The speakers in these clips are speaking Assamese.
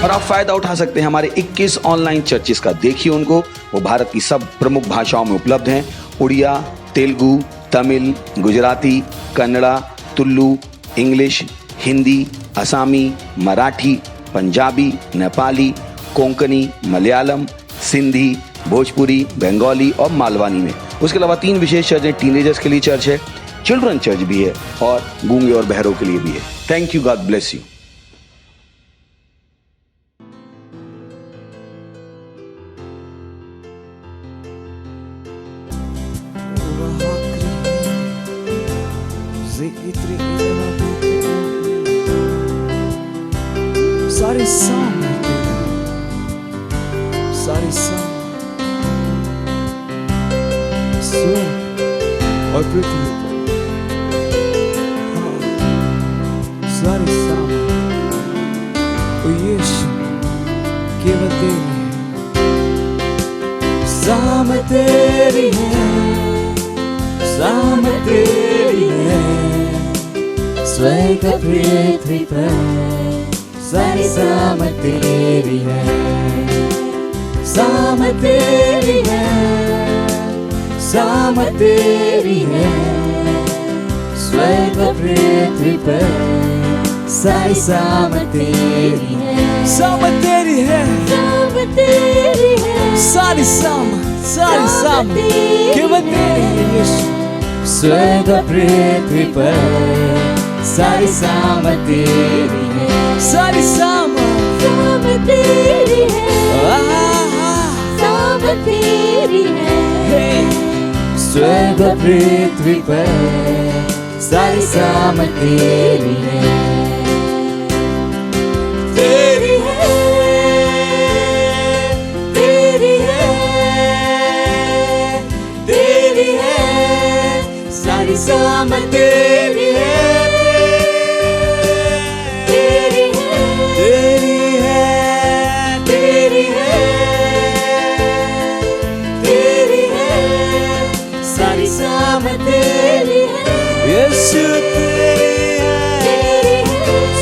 और आप फायदा उठा सकते हैं हमारे 21 ऑनलाइन चर्चेस का। देखिए उनको, वो भारत की सब प्रमुख भाषाओं में उपलब्ध हैं। उड़िया, तेलुगु, तमिल, गुजराती, कन्नड़ा, तुलु, इंग्लिश, हिंदी, असमी, मराठी, पंजाबी, नेपाली, कोंकणी, मलयालम, सिंधी, भोजपुरी, बंगाली और मालवानी में। उसके अलावा 3 विशेष चर्च हैं। टीनेजर्स के लिए चर्च है, चिल्ड्रन चर्च भी है और गूंगे और बहरों के लिए भी है। Thank you, God bless you. सारे सारे और पृथ्वी सारे ओ यीशु केवल तेरी है, सामर्थ तेरी है, स्वर्ग पृथ्वी पर सारी सामर्थ तेरी है, सामर्थ तेरी है, सामर्थ तेरी है, स्वर्ग पृथ्वी पर सारी सामर्थ तेरी है, सामर्थ तेरी है, सामर्थ तेरी है, सारी सामर्थ केवल तेरी है यीशु। स्वर्ग पृथ्वी पर सारी सामर्थ तेरी है, सारी सामर्थ तेरी है, सामर्थ तेरी है, स्वर्ग पृथ्वी पर सारी सामर्थ तेरी है, तेरी है, तेरी है, तेरी है, सारी सामर्थ तेरी है, तेरी है, तेरी है, तेरी है, सारी सामर्थ तेरी है, यीशु तेरी है,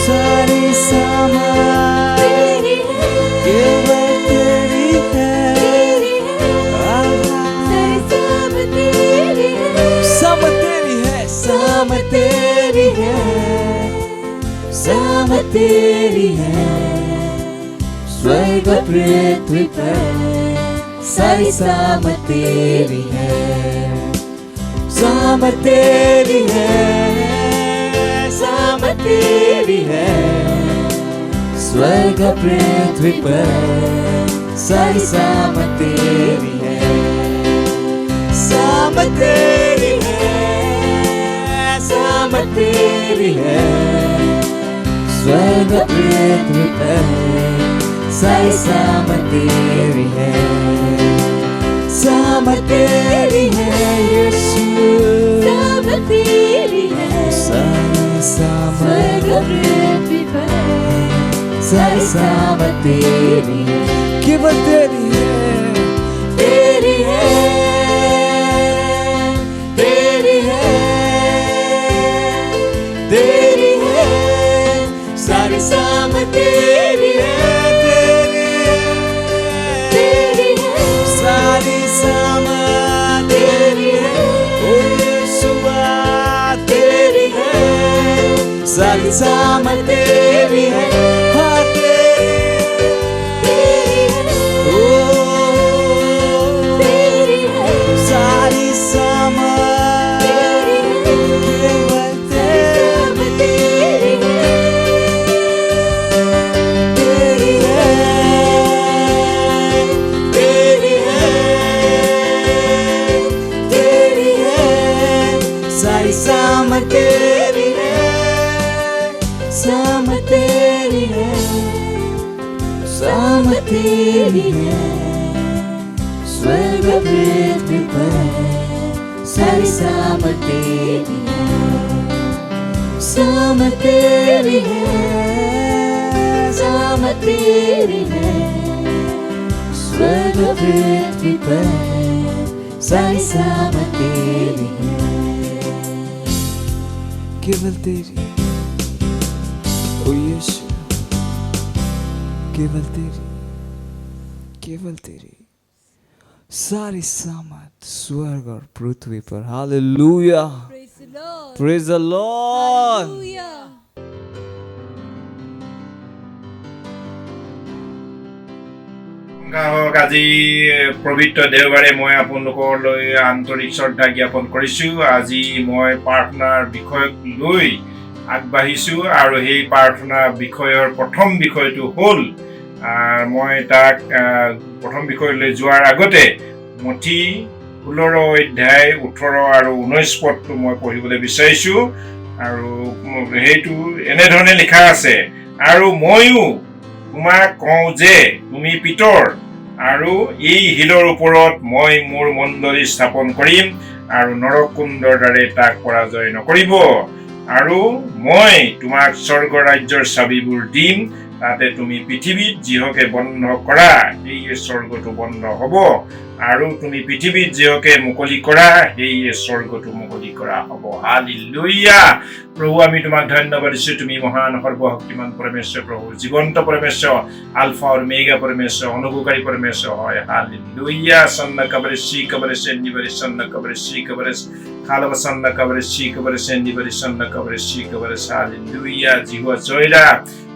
सारी सामर्थ तेरी है, केवल तेरी है, सारी सामर्थ तेरी है, सामर्थ तेरी है, सामर्थ तेरी है, सामर्थ तेरी है, स्वर्ग पृथ्वी पर सारी सामर्थ तेरी है, सामर्थ तेरी है, सामर्थ तेरी है, स्वर्ग पृथ्वी पर सारी सामर्थ तेरी है, सामर्थ तेरी है, सामर्थ तेरी है, स्वर्ग पृथ्वी पर सारी सामर्थ तेरी है, सामर्थ तेरी है यीशु, सामर्थ तेरी है, सारी सामर्थ पृथ्वी पर सारी सामर्थ तेरी है, केवल तेरी है, तेरी है, तेरी है, तेरी है, सारी सामर्थ तेरी है, तेरी है, सारी सामर्थ तेरी है, ओ यीशुआ तेरी है, सारी सामर्थ तेरी है, हाँ तेरी है, ओ तेरी है, सारी सामर्थ तेरी है, केवल तेरी है, तेरी है, तेरी है, सारी सामर्थ तेरी है, सामर्थ तेरी है, सामर्थ तेरी है, स्वर्ग पृथ्वी पर सारी सामर्थ तेरी है, सामर्थ तेरी है, सामर्थ तेरी है, स्वर्ग पृथ्वी पर सारी सामर्थ तेरी है, केवल तेरी, ओ यीशु केवल तेरी सारी सामत स्वर्ग और पृथ्वी पर hallelujah Praise the Lord. Praise the Lord Hallelujah. হওক আজি পবিত্ৰ দেওবাৰে মই আপোনালোকলৈ আন্তৰিক শ্ৰদ্ধা জ্ঞাপন কৰিছোঁ আজি মই প্ৰাৰ্থনাৰ বিষয়ক লৈ আগবাঢ়িছোঁ আৰু সেই প্ৰাৰ্থনাৰ বিষয়ৰ প্ৰথম বিষয়টো হ'ল মই তাক প্ৰথম বিষয়লৈ যোৱাৰ আগতে মঠি 16 অধ্যায় 18 আৰু 19 পদটো মই পঢ়িবলৈ বিচাৰিছোঁ আৰু সেইটো এনেধৰণে লিখা আছে আৰু ময়ো তোমাক কওঁ যে তুমি পিতৰ আৰু এই শিলৰ ওপৰত মই মোৰ মণ্ডলী স্থাপন কৰিম আৰু নৰকুণ্ডৰ দ্বাৰে তাক পৰাজয় নকৰিব আৰু মই তোমাক স্বৰ্গ ৰাজ্যৰ চাবিবোৰ দিম তাতে তুমি পৃথিৱীত যিহকে বন্ধ কৰা এই স্বৰ্গটো বন্ধ হ'ব আৰু তুমি পৃথিৱীত যিহকে মুকলি কৰা এই স্বৰ্গটো মুকলি কৰা হ'ব হালেলুয়া প্ৰভু আমি তোমাক ধন্যবাদ দিছোঁ তুমি মহান সৰ্বশক্তিমান পৰমেশ্বৰ প্ৰভু জীৱন্ত পৰমেশ্বৰ আলফা আৰু মেগা পৰমেশ্বৰ অনুগ্ৰহকাৰী পৰমেশ্বৰ হয় হালেলুয়া সন্না কবৰে শ্ৰী কবৰে সেন্দিবৰে সন্না কবৰে শ্ৰী কবৰে খালব সন্না কবৰে শ্ৰী কবৰে সেন্দিবৰে সন্না কবৰে শ্ৰী কবৰে হালেলুয়া জিহুৱা জয়ৰা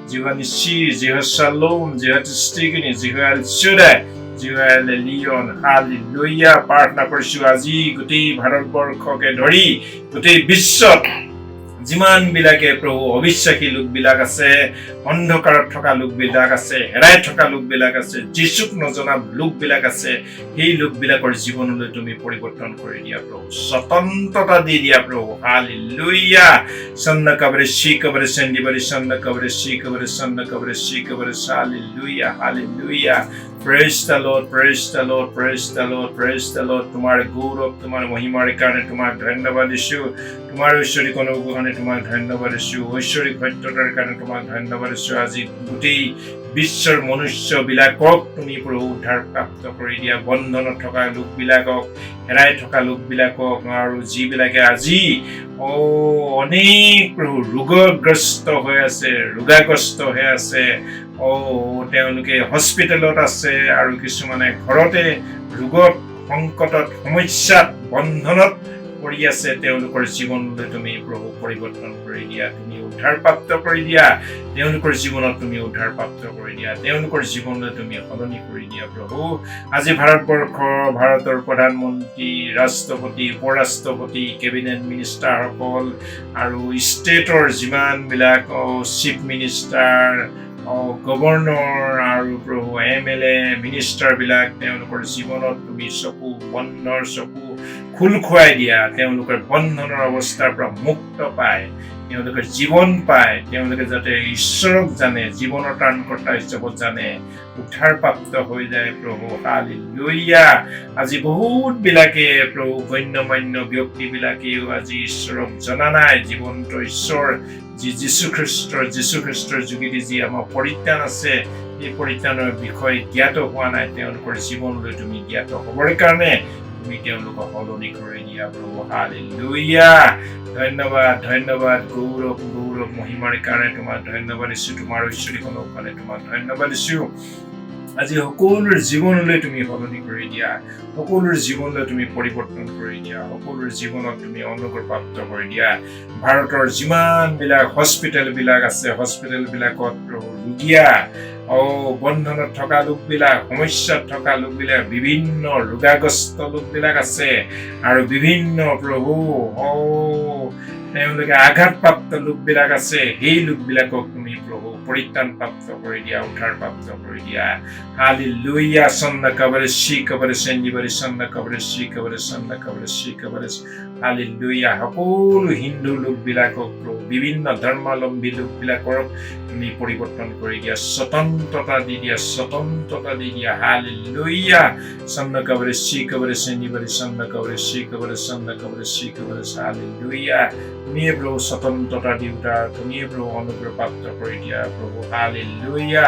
জিহুৱা নিশি জিহুৱা শালোম জিহুৱা তৃষ্টিকিনি জিহুৱা এলশ্বদাই জিহুৱা এলিয়ন হালেলুয়া প্ৰাৰ্থনা কৰিছোঁ আজি গোটেই ভাৰতবৰ্ষকে ধৰি গোটেই বিশ্বত যিমান বিলাকে প্ৰভু অবিশ্বাসী লোকবিলাক আছে অন্ধকাৰত থকা লোকবিলাক আছে হেৰাই থকা লোকবিলাক আছে যিচুক নজনা লোকবিলাক আছে সেই লোকবিলাকৰ জীৱনলৈ তুমি পৰিৱৰ্তন কৰি দিয়া প্ৰভু স্বতন্ত্ৰতা দি দিয়া প্ৰভু হালেলুয়া সন্না কবৰে শ্ৰী কবৰে সেন্দিবৰে সন্না কবৰে শ্ৰী কবৰে সন্না কবৰে শ্ৰী কবৰে hallelujah hallelujah Praise the Lord, praise the Lord, praise the Lord, praise the Lord. তোমাৰ গৌৰৱ তোমাৰ মহিমাৰ কাৰণে তোমাক ধন্যবাদ দিছোঁ তোমাৰ ঐশ্বৰিক অনুগ্ৰহৰ কাৰণে তোমাক ধন্যবাদ দিছোঁ ঐশ্বৰিক সত্যতাৰ কাৰণে তোমাক ধন্যবাদ দিছোঁ আজি গোটেই বিশ্বৰ মনুষ্যবিলাকক তুমি প্ৰভু উদ্ধাৰ প্ৰাপ্ত কৰি দিয়া বন্ধনত থকা লোকবিলাকক হেৰাই থকা লোকবিলাকক আৰু যিবিলাকে আজি অনেক প্ৰভু ৰোগগ্ৰস্ত হৈ আছে ৰোগাগ্ৰস্ত হৈ আছে তেওঁলোকে হস্পিটেলত আছে আৰু কিছুমানে ঘৰতে ৰোগত সংকটত সমস্যাত বন্ধনত পৰি আছে তেওঁলোকৰ জীৱনলৈ তুমি প্ৰভু পৰিৱৰ্তন কৰি দিয়া তুমি উদ্ধাৰ প্ৰাপ্ত কৰি দিয়া তেওঁলোকৰ জীৱনত তুমি উদ্ধাৰ প্ৰাপ্ত কৰি দিয়া তেওঁলোকৰ জীৱনলৈ তুমি সলনি কৰি দিয়া প্ৰভু আজি ভাৰতৰ প্ৰধানমন্ত্ৰী ৰাষ্ট্ৰপতি উপৰাষ্ট্ৰপতি কেবিনেট মিনিষ্টাৰসকল আৰু ষ্টেটৰ যিমানবিলাক চিফ মিনিষ্টাৰ গভৰ্ণৰ আৰু প্ৰভু MLA মিনিষ্টাৰবিলাক তেওঁলোকৰ জীৱনত তুমি চকু বন্ধৰ চকু খোল খুৱাই দিয়া তেওঁলোকৰ বন্ধনৰ অৱস্থাৰ পৰা মুক্ত পায় তেওঁলোকে জীৱন পায় তেওঁলোকে যাতে ঈশ্বৰক জানে জীৱনৰ ত্ৰাণকৰ্তা হিচাপত জানে উদ্ধাৰ প্ৰাপ্ত হৈ যায় প্ৰভু হালেলুয়া আজি বহুত বিলাকে প্ৰভু গণ্যমান্য ব্যক্তিবিলাকেও আজি ঈশ্বৰক জনা নাই জীৱন্ত ঈশ্বৰ যীশু খ্ৰীষ্টৰ যোগেদি যি আমাৰ পৰিত্ৰাণ আছে এই পৰিত্ৰাণৰ বিষয়ে জ্ঞাত হোৱা নাই তেওঁলোকৰ জীৱনলৈ তুমি জ্ঞাত হ'বৰ কাৰণে তুমি তেওঁলোকক সলনি কৰি দিয়া প্ৰভু হালেলুয়া ধন্যবাদ গৌৰৱ মহিমাৰ কাৰণে তোমাক ধন্যবাদ দিছোঁ তোমাৰ ঐশ্বৰিক অনুগ্ৰহৰ কাৰণে তোমাক ধন্যবাদ দিছোঁ আজি সকলোৰ জীৱনলৈ তুমি সলনি কৰি দিয়া সকলোৰ জীৱনলৈ তুমি পৰিৱৰ্তন কৰি দিয়া সকলোৰ জীৱনত তুমি অনুগ্ৰহ প্ৰাপ্ত কৰি দিয়া ভাৰতৰ যিমানবিলাক হস্পিটেলবিলাক আছে হস্পিটেলবিলাকত ৰোগীয়া বন্ধনত থকা লোকবিলাক সমস্যাত থকা লোকবিলাক বিভিন্ন ৰোগাগ্ৰস্ত লোকবিলাক আছে আৰু বিভিন্ন প্ৰভু তেওঁলোকে আঘাতপ্ৰাপ্ত লোকবিলাক আছে সেই লোকবিলাকক তুমি প্ৰভু পৰিত্ৰাণ প্ৰাপ্ত কৰি দিয়া উদ্ধাৰ প্ৰাপ্ত কৰি দিয়া হালেলুয়া সন্না কবৰে শ্ৰী কবৰে সেন্দিবৰে সন্না কবৰে শ্ৰী কবৰে সন্না কবৰে শ্ৰী কবৰে হালেলুয়া সকলো হিন্দু লোকবিলাকক বিভিন্ন ধৰ্মাৱলম্বী লোকবিলাকৰ তুমি পৰিৱৰ্তন কৰি দিয়া স্বতন্ত্ৰতা দি দিয়া হালেলুয়া সন্না কবৰে শ্ৰী কবৰে সেন্দিবৰে সন্না কবৰে শ্ৰী কবৰে সন্না কবৰে শ্ৰী কবৰে হালেলুয়া তুমিয়ে প্ৰভু স্বতন্ত্ৰতা দিওঁতা তুমিয়ে প্ৰভু অনুগ্ৰহ প্ৰাপ্ত কৰি দিয়া প্ৰভু হালেলুয়া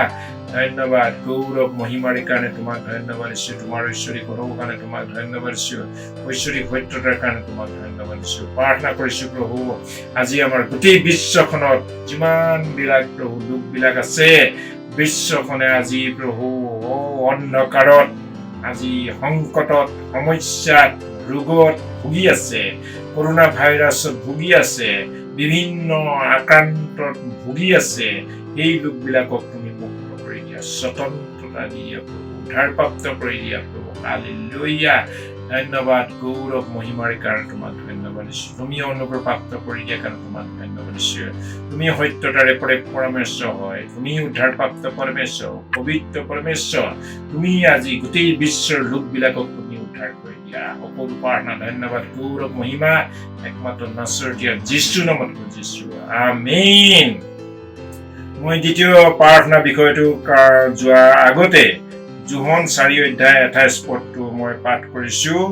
ধন্যবাদ গৌৰৱ মহিমাৰ কাৰণে তোমাক ধন্যবাদ দিছোঁ তোমাৰ ঐশ্বৰিক অনুগ্ৰহৰ কাৰণে তোমাক ধন্যবাদ দিছোঁ ঐশ্বৰিক সত্যতাৰ কাৰণে তোমাক ধন্যবাদ দিছোঁ প্ৰাৰ্থনা কৰিছোঁ প্ৰভু আজি আমাৰ গোটেই বিশ্বখনত যিমানবিলাক প্ৰভু লোকবিলাক আছে বিশ্বখনে আজি প্ৰভু অন্ধকাৰত আজি সংকটত সমস্যাত ৰোগত ভুগি আছে কৰোনা ভাইৰাছত ভুগি আছে বিভিন্ন আক্ৰান্তত ভুগি আছে এই লোকবিলাকক তুমি মুক্ত কৰি দিয়া স্বতন্ত্ৰতা দিয়া প্ৰভু উদ্ধাৰপ্ৰাপ্ত কৰি দিয়া প্ৰভু হালেলুয়া ধন্যবাদ গৌৰৱ মহিমাৰ কাৰণে তোমাক ধন্যবাদ দিছোঁ তুমি অনুগ্ৰহ প্ৰাপ্ত কৰি দিয়া কাৰণে তোমাক ধন্যবাদ দিছোঁ তুমি সত্যতাৰে পৰমেশ্বৰ হয় তুমি উদ্ধাৰপ্ৰাপ্ত পৰমেশ্বৰ পবিত্ৰ পৰমেশ্বৰ তুমি আজি গোটেই বিশ্বৰ লোকবিলাকক তুমি উদ্ধাৰ কৰি দিয়া সকলো প্ৰাৰ্থনা ধন্যবাদ গৌৰৱ মহিমা একমাত্ৰ নাছৰীয়া যীশুৰ নামত খুজিছোঁ আমেন মই দ্বিতীয় প্ৰাৰ্থনা বিষয়টো যোৱাৰ আগতে যোহন 4:28 পদটো মই পাঠ কৰিছোঁ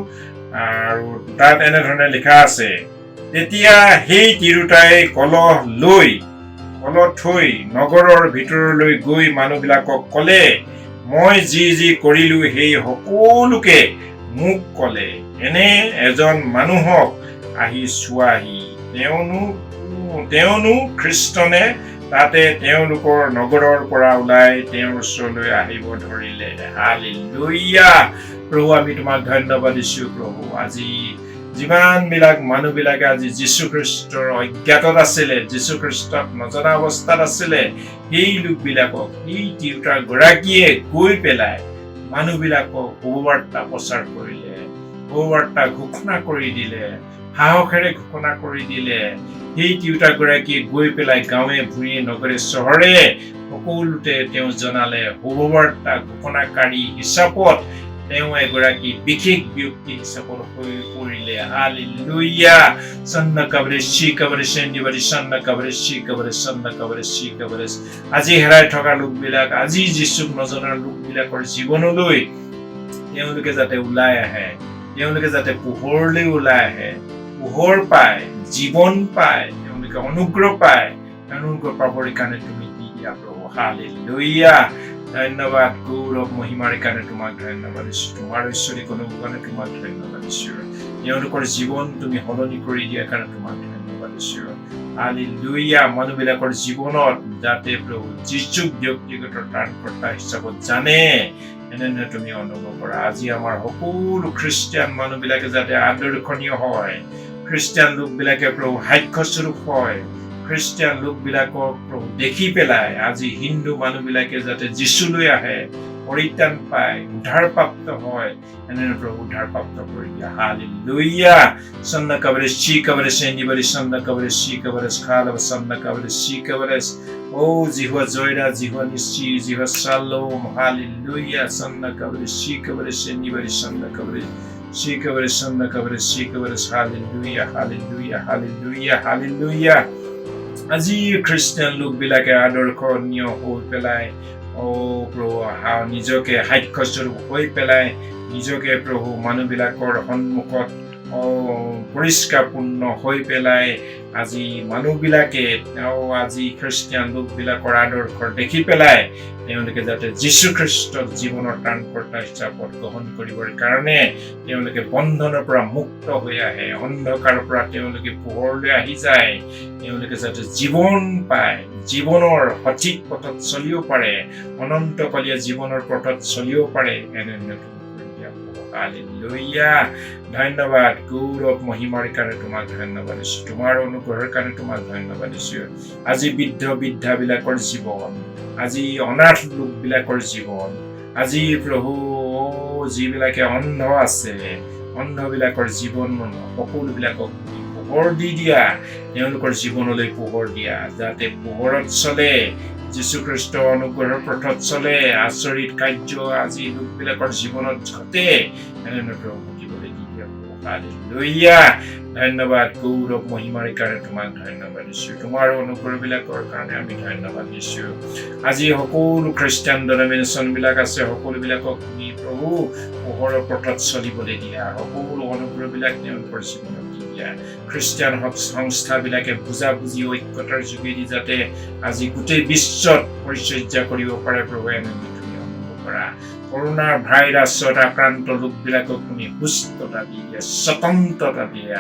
আৰু তাত এনেধৰণে লিখা আছে তেতিয়া সেই তিৰোতাই কলহ থৈ নগৰৰ ভিতৰলৈ গৈ মানুহবিলাকক ক'লে মই যি কৰিলোঁ সেই সকলোকে মোক ক'লে এনে এজন মানুহক আহি চোৱাহি তেওঁনো খ্ৰীষ্টনে তাতে তেওঁলোকৰ নগৰৰ পৰা ওলাই তেওঁৰ ওচৰলৈ আহিব ধৰিলে হালেলুয়া প্ৰভু আমি তোমাক ধন্যবাদ দিছোঁ প্ৰভু আজি যিমানবিলাক মানুহবিলাকে আজি যীশুখ্ৰীষ্টৰ অজ্ঞাতত আছিলে যীশুখ্ৰীষ্টক নজনা অৱস্থাত আছিলে সেই লোকবিলাকক এই তিৰোতা গৰাকীয়ে গৈ পেলাই মানুহবিলাকক শুভবাৰ্তা প্ৰচাৰ কৰিলে শুভবাৰ্তা ঘোষণা কৰি দিলে সাহসেৰে ঘোষণা কৰি দিলে সেই তিৰোতাগৰাকীয়ে গৈ পেলাই গাঁৱে ভূঞে নগৰে চহৰে সকলোতে তেওঁ জনালে শুভবাৰ্তা ঘোষণাকাৰী হিচাপত তেওঁ এগৰাকী বিশেষ ব্যক্তি হিচাপত হৈ পৰিলে হালেলুয়া সন্ন কবৰে শি কবৰে সেন্দিবাৰী সন্ন কবৰে শি কবৰে সন্ন কবৰে শি কবৰে আজি হেৰাই থকা লোকবিলাক আজি যীশুক নজনাৰ লোকবিলাকৰ জীৱনলৈ তেওঁলোকে যাতে ওলাই আহে তেওঁলোকে যাতে পোহৰলৈ ওলাই আহে পোহৰ পায় জীৱন পায় তেওঁলোকে অনুগ্ৰহ পায় অনুগ্ৰহ পাবৰ কাৰণে তুমি দি দিয়া প্ৰভু হালেলুয়া ধন্যবাদ গৌৰৱ মহিমাৰ কাৰণে তোমাক ধন্যবাদ দিছোঁ তোমাৰ ঐশ্বৰিক অনুগ্ৰহৰ কাৰণে তোমাক ধন্যবাদ দিছোঁ তেওঁলোকৰ জীৱন তুমি সলনি কৰি দিয়াৰ কাৰণে তোমাক ধন্যবাদ দিছোঁ হালেলুয়া মানুহবিলাকৰ জীৱনত যাতে প্ৰভু যীশুক ব্যক্তিগত ত্ৰাণকৰ্তা হিচাপত জানে এনেধৰণে তুমি অনুভৱ কৰা আজি আমাৰ সকলো খ্ৰীষ্টিয়ান মানুহবিলাকে যাতে আদৰ্শনীয় হয় খ্ৰীষ্টিয়ান লোকবিলাকে প্ৰভু সাক্ষ্যস্বৰূপ হয় খ্ৰীষ্টিয়ান লোকবিলাকক প্ৰভু দেখি পেলাই আজি হিন্দু মানুহবিলাকে যাতে যীশুলৈ আহে পৰিত্ৰাণ পায় উদ্ধাৰপ্ৰাপ্ত হয় এনেধৰণে প্ৰভু উদ্ধাৰপ্ৰাপ্ত কৰি দিয়া হালেলুয়া সন্ন কবৰে শি কবৰে সেন্দিবাৰী সন্ন কবৰে শি কবৰে খালব সন্ন কবৰে শি কবৰে জিহুৱা জয়ৰা জিহুৱা নিশ্চি জিহুৱা শালোম হালেলুয়া সন্ন কবৰে শি কবৰে সেন্দিবাৰী সন্ন কবৰে শি কবৰে সন্ন কবৰে শি কবৰে হালেলুয়া হালেলুয়া হালেলুয়া হালেলুয়া আজি খ্ৰীষ্টিয়ান লোকবিলাকে আদৰ্শনীয় হৈ পেলাই প্ৰভু নিজকে সাক্ষ্যস্বৰূপ হৈ পেলাই নিজকে প্ৰভু মানুহবিলাকৰ সন্মুখত পৰিষ্কাৰপূৰ্ণ হৈ পেলাই আজি মানুহবিলাকে আজি খ্ৰীষ্টিয়ান লোকবিলাকৰ আদৰ্শ দেখি পেলাই তেওঁলোকে যাতে যীশুখ্ৰীষ্টক জীৱনৰ ত্ৰাণকৰ্তা হিচাপত গ্ৰহণ কৰিবৰ কাৰণে তেওঁলোকে বন্ধনৰ পৰা মুক্ত হৈ আহে অন্ধকাৰৰ পৰা তেওঁলোকে পোহৰলৈ আহি যায় তেওঁলোকে যাতে জীৱন পায় জীৱনৰ সঠিক পথত চলিব পাৰে অনন্তকালীয়া জীৱনৰ পথত চলিব পাৰে এনেধৰণে হালেলুয়া ধন্যবাদ গৌৰৱ মহিমাৰ কাৰণে তোমাক ধন্যবাদ দিছোঁ তোমাৰ অনুগ্ৰহৰ কাৰণে তোমাক ধন্যবাদ দিছোঁ আজি বৃদ্ধ বৃদ্ধাবিলাকৰ জীৱন আজি অনাথ লোকবিলাকৰ জীৱন আজি প্ৰভু যিবিলাকে অন্ধ আছে অন্ধবিলাকৰ জীৱন সকলোবিলাকক পোহৰ দি দিয়া তেওঁলোকৰ জীৱনলৈ পোহৰ দিয়া যাতে পোহৰত চলে যীশুখ্ৰীষ্ট অনুগ্ৰহৰ পথত চলে আচৰিত কাৰ্য আজি লোকবিলাকৰ জীৱনত ঘটে এনেধৰণে প্ৰভু ঘটিবলৈ দি দিয়া হালেলুয়া ধন্যবাদ গৌৰৱ মহিমাৰ কাৰণে তোমাক ধন্যবাদ দিছোঁ তোমাৰ অনুগ্ৰহবিলাকৰ কাৰণে আমি ধন্যবাদ দিছোঁ আজি সকলো খ্ৰীষ্টিয়ান ডেনমিনেশ্যনবিলাক আছে সকলোবিলাকক তুমি প্ৰভু পোহৰৰ পথত চলিবলৈ দিয়া সকলো অনুগ্ৰহবিলাক তেওঁলোকৰ জীৱনত দি দিয়া খ্ৰীষ্টিয়ান সংস্থাবিলাকে বুজাবুজি ঐক্যতাৰ যোগেদি যাতে আজি গোটেই বিশ্বত পৰিচৰ্যা কৰিব পাৰে প্ৰভু এনেধৰণে তুমি অনুভৱ কৰা কৰোনা ভাইৰাছত আক্ৰান্ত লোকবিলাকক তুমি সুস্থতা দিয়া স্বতন্ত্ৰতা দিয়া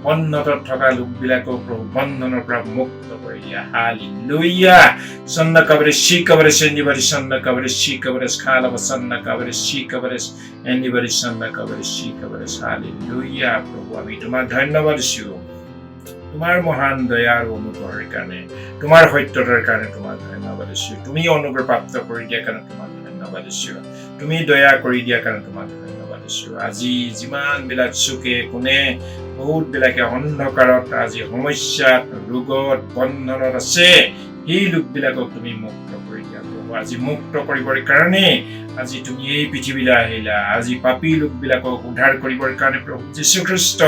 বন্ধনত থকা লোকবিলাকক প্ৰভু বন্ধনৰ পৰা মুক্ত কৰি দিয়া হালেলুয়া সন্ন কবৰে শি কবৰে সেনিবাৰি সন্ন কবৰে শি কবৰে খালাব সন্ন কবৰে শি কবৰে এনিবাৰি সন্ন কবৰে শি কবৰে হালেলুয়া প্ৰভু আমি তোমাক ধন্যবাদ দিছো তোমাৰ মহান দয়া আৰু অনুগ্ৰহৰ কাৰণে তোমাৰ সত্যতাৰ কাৰণে তোমাক ধন্যবাদ দিছো তুমি অনুগ্ৰহ প্ৰাপ্ত কৰি দিয়া কাৰণে তোমাক ধন্যবাদ দিছো তুমি দয়া কৰি দিয়া কাৰণে তোমাক ধন্যবাদ দিছো আজি যিমান বিলাক চুকে কোনে বহুত বিলাকে অন্ধকাৰত আজি সমস্যাত ৰোগত বন্ধনত আছে এই লোকবিলাকক তুমি মুক্ত কৰি দিয়া প্ৰভু আজি মুক্ত কৰিবৰ কাৰণে আজি তুমি এই পৃথিৱীলৈ আহিলা আজি পাপী লোকবিলাকক উদ্ধাৰ কৰিবৰ কাৰণে প্ৰভু যীশু খ্ৰীষ্ট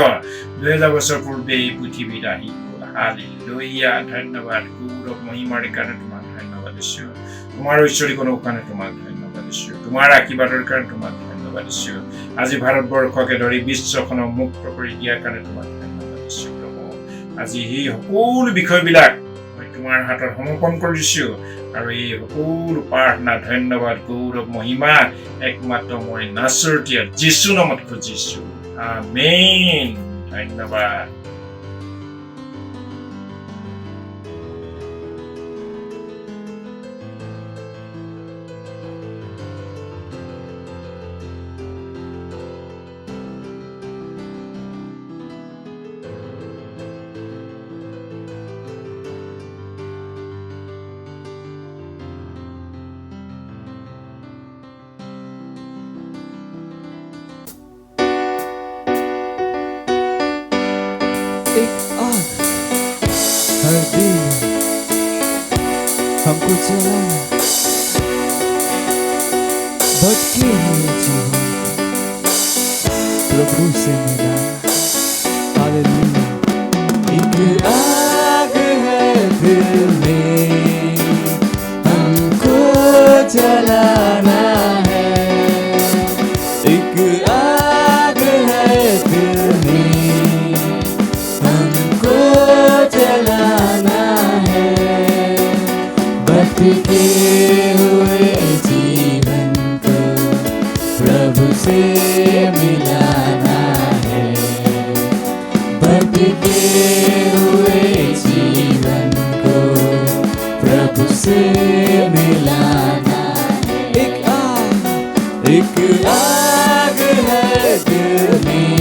2000 বছৰ পূৰ্বে এই পৃথিৱীত আহি গ'ল হালেলুয়া ধন্যবাদ গৌৰৱ মহিমাৰ কাৰণে তোমাক ধন্যবাদ দিছো তোমাৰ ঐশ্বৰিক কাৰণে তোমাক ধন্যবাদ দিছো তোমাৰ আশীৰ্বাদৰ কাৰণে তোমাক ধন্যবাদ দিছো আজি ভাৰতবৰ্ষকে ধৰি বিশ্বখনক মুক্ত কৰি দিয়াৰ কাৰণে তোমাক ধন্যবাদ দিছো প্ৰভু আজি এই সকলো বিষয়বিলাক মই তোমাৰ হাতত সমৰ্পণ কৰিছো আৰু এই সকলো প্ৰাৰ্থনা ধন্যবাদ গৌৰৱ মহিমা একমাত্ৰ মই নাছৰতীয়া যীশু নামত খুজিছো আমেন ধন্যবাদ एक आग हर दिन हमको जलाना भटके हुए जीवन प्रभु से मिलाना हालेलुया एक आग है दिल में हमको जलाना है एक आग है दिल में हमको जलाना है भटके हुए जीवन को प्रभु से मिलाना है भटके हुए जीवन को प्रभु से मिलाना है एक आग है दिल में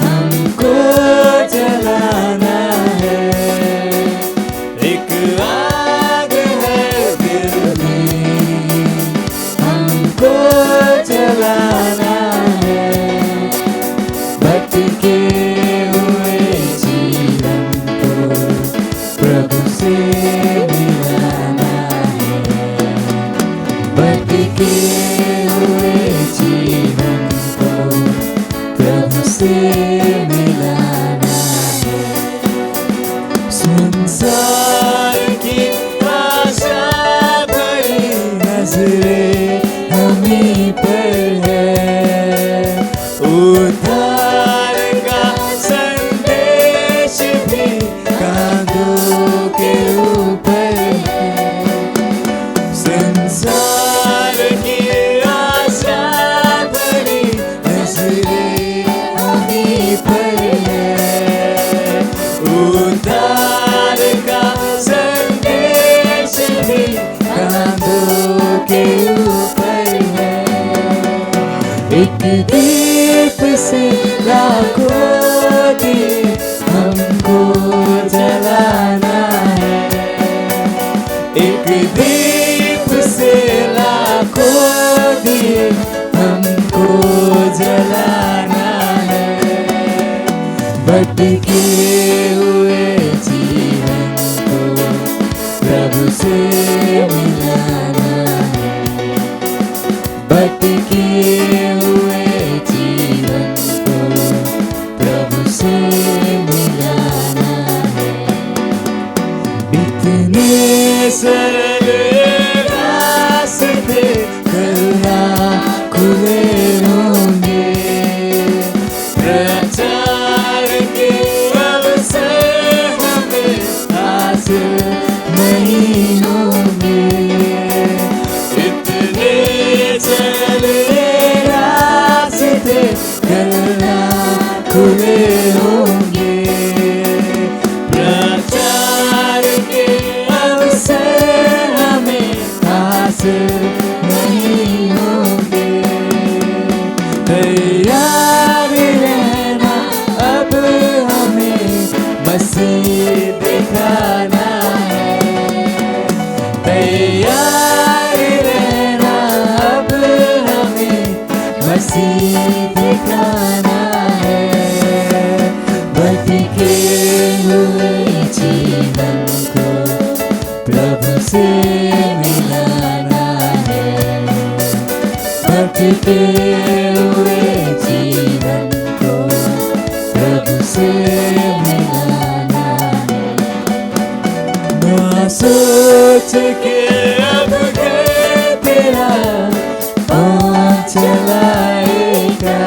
हमको जलाना है एक आग है दिल में हमको जलाना है भटके हुए जीवन को प्रभु से मिलाना है भटके हुए जीवन को प्रभु से मिलाना है संसार की आशा भरी नजरें हमी पर है उद्धार का संदेश भी कांधों के ऊपर है संसार की आशा भरी नजरें हमी पर है उद्धार का संदेश भी कांधों के ऊपर है एक दीप से लाखों दीप हमको जलाना है एक दीप से लाखों दीप हमको जलाना है भटके हुए जीवन को प्रभु से मिलाना है भटके हुए जीवन को प्रभु से मिलाना है इतने सरल रास्ते कल्ला खुले होंगे प्रचार के अवसर हमें हासिल नहीं होंगे इतने सरल रास्ते कल्ला खुले होंगे दिखाना है तैयार रहना अब हमें मसीह दिखाना है भटके हुए जीवन को प्रभु से मिलाना है भटके हुए जीवन को प्रभु से मिलाना है ना सोच के अब है तेरा कौन चलाएगा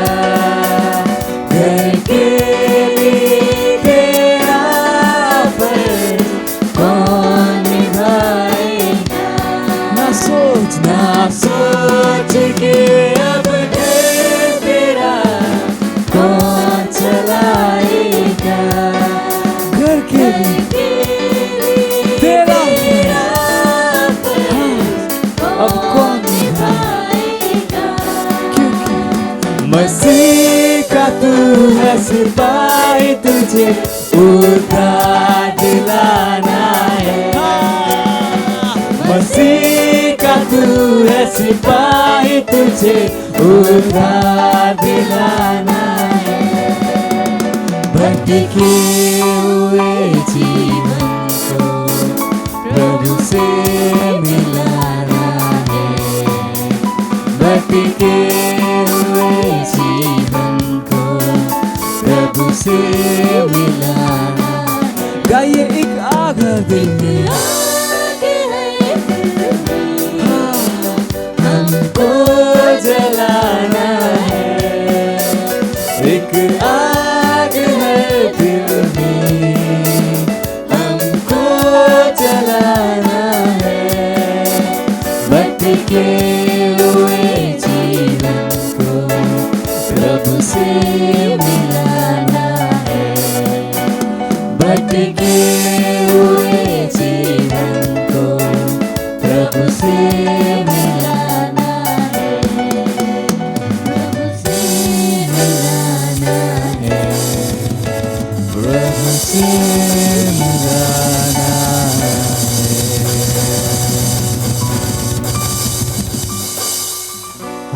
घर के लिए तेरा फर्ज कौन निभाएगा ना सोच के अब है तेरा कौन चलाएगा घर के लिए तेरा अब कौन निभाएगा क्योंकि मसीह का तू है सिपाही तुझे उधार दिलाना है मसीह का तू है सिपाही तुझे उधार दिलाना है भटके हुए जीवन को प्रभु से मिलाना है भटके हुए जीवन को प्रभु से मिलाना गाइए एक आग है दिल में हमको जलाना है एक आग है दिल में हमको जलाना है भटके हुए जीवन को प्रभु से मिलाना है भटके हुए जीवन को प्रभु से मिलाना है प्रभु से मिलाना है प्रभु से मिलाना है